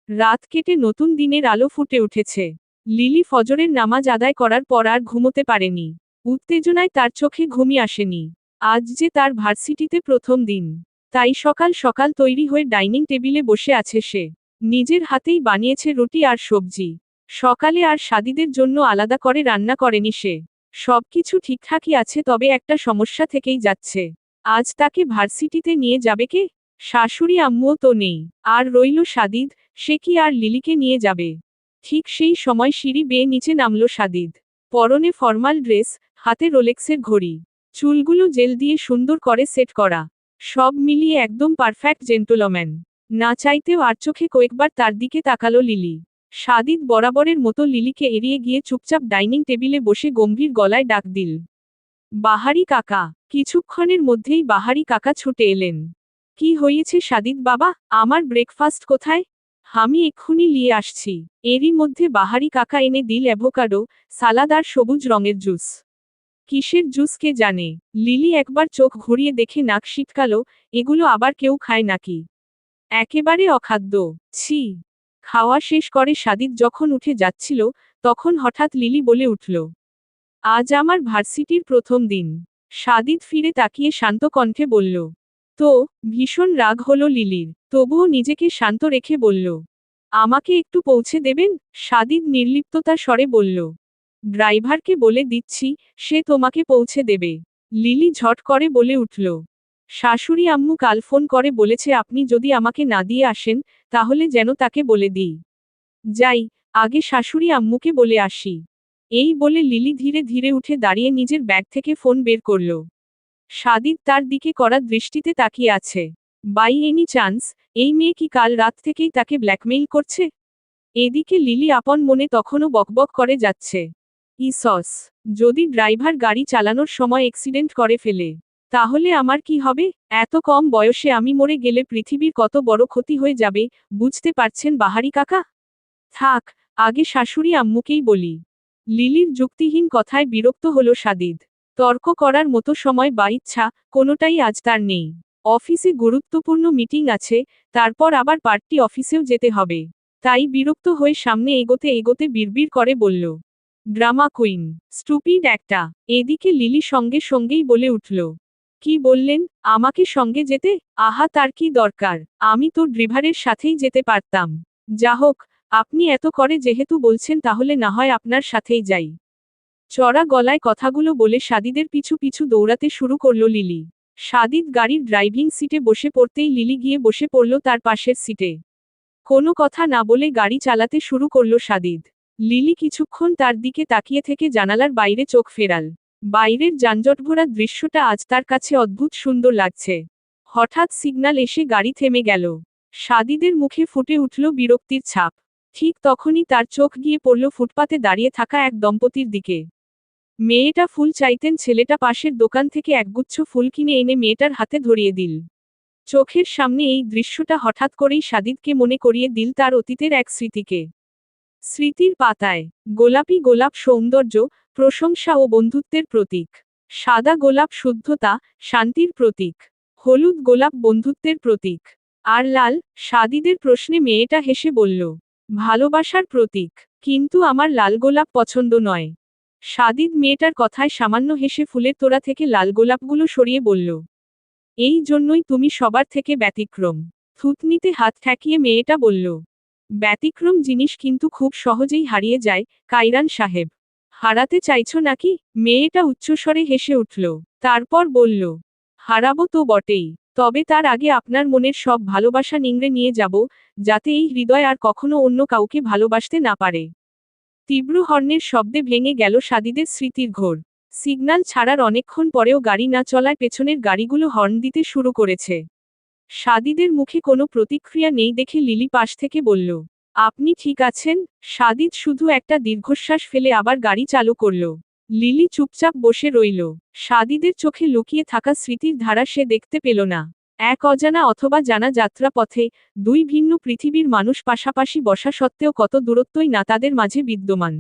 [SPEAKER 1] রাত কেটে নতুন দিনের আলো ফুটে উঠেছে। লিলি ফজরের নামাজ আদায় করার পর আর ঘুমোতে পারেনি। উত্তেজনায় তার চোখে ঘুমই আসেনি। আজ যে তার ভার্সিটিতে প্রথম দিন। তাই সকাল সকাল তৈরি হয়ে ডাইনিং টেবিলে বসে আছে সে। নিজের হাতেই বানিয়েছে রুটি আর সবজি। সকালে আর সাদিদের জন্য আলাদা করে রান্না করেনি সে। সবকিছু ঠিকঠাকই আছে, তবে একটা সমস্যা থেকেই যাচ্ছে। আজ তাকে ভার্সিটিতে নিয়ে যাবে কে? শাশুড়ি আম্মুও তো নেই। আর রইল সাদিদ, সে কি আর লিলিকে নিয়ে যাবে? ঠিক সেই সময় সিঁড়ি বেয়ে নিচে নামল সাদিদ। পরনে ফর্মাল ড্রেস, হাতে রোলেক্সের ঘড়ি, চুলগুলো জেল দিয়ে সুন্দর করে সেট করা, সব মিলিয়ে একদম পারফেক্ট জেন্টলম্যান। না চাইতেও আর চোখে কয়েকবার তার দিকে তাকালো লিলি। সাদিদ বরাবরের মতো লিলিকে এড়িয়ে গিয়ে চুপচাপ ডাইনিং টেবিলে বসে গম্ভীর গলায় ডাক দিল, বাহারি কাকা। কিছুক্ষণের মধ্যেই বাহারি কাকা ছুটে এলেন। কি হয়েছে সাদিদ বাবা, আমার ব্রেকফাস্ট কোথায়? আমি এক্ষুনি নিয়ে আসছি। এরই মধ্যে বাহারি কাকা এনে দিল অ্যাভোকাডো, সালাদ আর সবুজ রঙের জুস। কিসের জুস কে জানে? লিলি একবার চোখ ঘুরিয়ে দেখে নাক সিটকালো, এগুলো আবার কেউ খায় নাকি? একেবারে অখাদ্য, ছি। খাওয়া শেষ করে সাদিদ যখন উঠে যাচ্ছিল, তখন হঠাৎ লিলি বলে উঠল, আজ আমার ভার্সিটির প্রথম দিন। সাদিদ ফিরে তাকিয়ে শান্ত কণ্ঠে বলল, তো? ভীষণ রাগ হলো লিলির, তবুও নিজেকে শান্ত রেখে বলল, আমাকে একটু পৌঁছে দেবেন? সাদিদ নির্লিপ্ততার স্বরে বলল, ড্রাইভারকে বলে দিচ্ছি, সে তোমাকে পৌঁছে দেবে। লিলি ঝট করে বলে উঠল, শাশুড়ি আম্মু কাল ফোন করে বলেছে আপনি যদি আমাকে না দিয়ে আসেন, তাহলে যেন তাকে বলে দিই। যাই, আগে শাশুড়ি আম্মুকে বলে আসি। এই বলে লিলি ধীরে ধীরে উঠে দাঁড়িয়ে নিজের ব্যাগ থেকে ফোন বের করল। সাদিদ তার দিকে কড়া দৃষ্টিতে তাকিয়ে আছে। বাই এনি চান্স, এই মেয়ে কি কাল রাত থেকেই তাকে ব্ল্যাকমেইল করছে? এদিকে লিলি আপন মনে তখনও বকবক করে যাচ্ছে, ইসস, যদি ড্রাইভার গাড়ি চালানোর সময় অ্যাক্সিডেন্ট করে ফেলে, তাহলে আমার কি হবে? এত কম বয়সে আমি মরে গেলে পৃথিবীর কত বড় ক্ষতি হয়ে যাবে, বুঝতে পারছেন বাহারি কাকা? থাক, আগে শাশুড়ি আম্মুকেই বলি। লিলির যুক্তিহীন কথায় বিরক্ত হলো সাদিদ। তর্ক করার মতো সময় বা ইচ্ছা, কোনোটাই আজ তার নেই। অফিসে গুরুত্বপূর্ণ মিটিং আছে, তারপর আবার পার্টি অফিসেও যেতে হবে। তাই বিরক্ত হয়ে সামনে এগোতে এগোতে বিড়বিড় করে বলল, ড্রামা কুইন, স্টুপিড একটা। এদিকে লিলি সঙ্গে সঙ্গেই বলে উঠল, কি বললেন? আমাকে সঙ্গে যেতে? আহা, তার কি দরকার? আমি তো ড্রাইভারের সাথেই যেতে পারতাম। যা হোক, আপনি এত করে যেহেতু বলছেন তাহলে না হয় আপনার সাথেই যাই। চড়া গলায় কথাগুলো বলে সাদিদের পিছু পিছু দৌড়াতে শুরু করল লিলি। সাদিদ গাড়ির ড্রাইভিং সিটে বসে পড়তেই লিলি গিয়ে বসে পড়ল তার পাশের সিটে। কোনো কথা না বলে গাড়ি চালাতে শুরু করল সাদিদ। লিলি কিছুক্ষণ তার দিকে তাকিয়ে থেকে জানালার বাইরে চোখ ফেরাল। বাইরের যানজটভরা দৃশ্যটা আজ তার কাছে অদ্ভুত সুন্দর লাগছে। হঠাৎ সিগন্যাল এসে গাড়ি থেমে গেল। সাদিদের মুখে ফুটে উঠল বিরক্তির ছাপ। ঠিক তখনই তার চোখ গিয়ে পড়ল ফুটপাতে দাঁড়িয়ে থাকা এক দম্পতির দিকে। মেয়েটা ফুল চাইতেন, ছেলেটা পাশের দোকান থেকে একগুচ্ছ ফুল কিনে এনে মেয়েটার হাতে ধরিয়ে দিল। চোখের সামনে এই দৃশ্যটা হঠাৎ করেই সাদিদকে মনে করিয়ে দিল তার অতীতের এক স্মৃতিকে। স্মৃতির পাতায় গোলাপি গোলাপ সৌন্দর্য, প্রশংসা ও বন্ধুত্বের প্রতীক। সাদা গোলাপ শুদ্ধতা, শান্তির প্রতীক। হলুদ গোলাপ বন্ধুত্বের প্রতীক। আর লাল? সাদিদের প্রশ্নে মেয়েটা হেসে বলল, ভালোবাসার প্রতীক। কিন্তু আমার লাল গোলাপ পছন্দ নয়। সাদিদ মেয়েটার কথায় সামান্য হেসে ফুলের তোড়া থেকে লাল গোলাপগুলো সরিয়ে বলল, এই জন্যই তুমি সবার থেকে ব্যতিক্রম। থুতনিতে হাত ঠেকিয়ে মেয়েটা বলল, ব্যতিক্রম জিনিস কিন্তু খুব সহজেই হারিয়ে যায়, কাইরান সাহেব। হারাতে চাইছো নাকি? মেয়েটা উচ্চস্বরে হেসে উঠল। তারপর বলল, হারাবো তো বটেই, তবে তার আগে আপনার মনের সব ভালোবাসা নিংড়ে নিয়ে যাব, যাতে এই হৃদয় আর কখনো অন্য কাউকে ভালোবাসতে না পারে। তীব্র হর্নের শব্দে ভেঙে গেল সাদিদের স্মৃতির ঘোর। সিগন্যাল ছাড়ার অনেকক্ষণ পরেও গাড়ি না চলায় পেছনের গাড়িগুলো হর্ন দিতে শুরু করেছে। সাদিদের মুখে কোনো প্রতিক্রিয়া নেই দেখে লিলি পাশ থেকে বলল, আপনি ঠিক আছেন? সাদিদ শুধু একটা দীর্ঘশ্বাস ফেলে আবার গাড়ি চালু করল। লিলি চুপচাপ বসে রইল। সাদিদের চোখে লুকিয়ে থাকা স্মৃতির ধারা সে দেখতে পেল না। এক অজানা অথবা জানা যাত্রাপথে দুই ভিন্ন পৃথিবীর মানুষ পাশাপাশি বসা সত্ত্বেও কত দূরত্বই না তাদের মাঝে বিদ্যমান।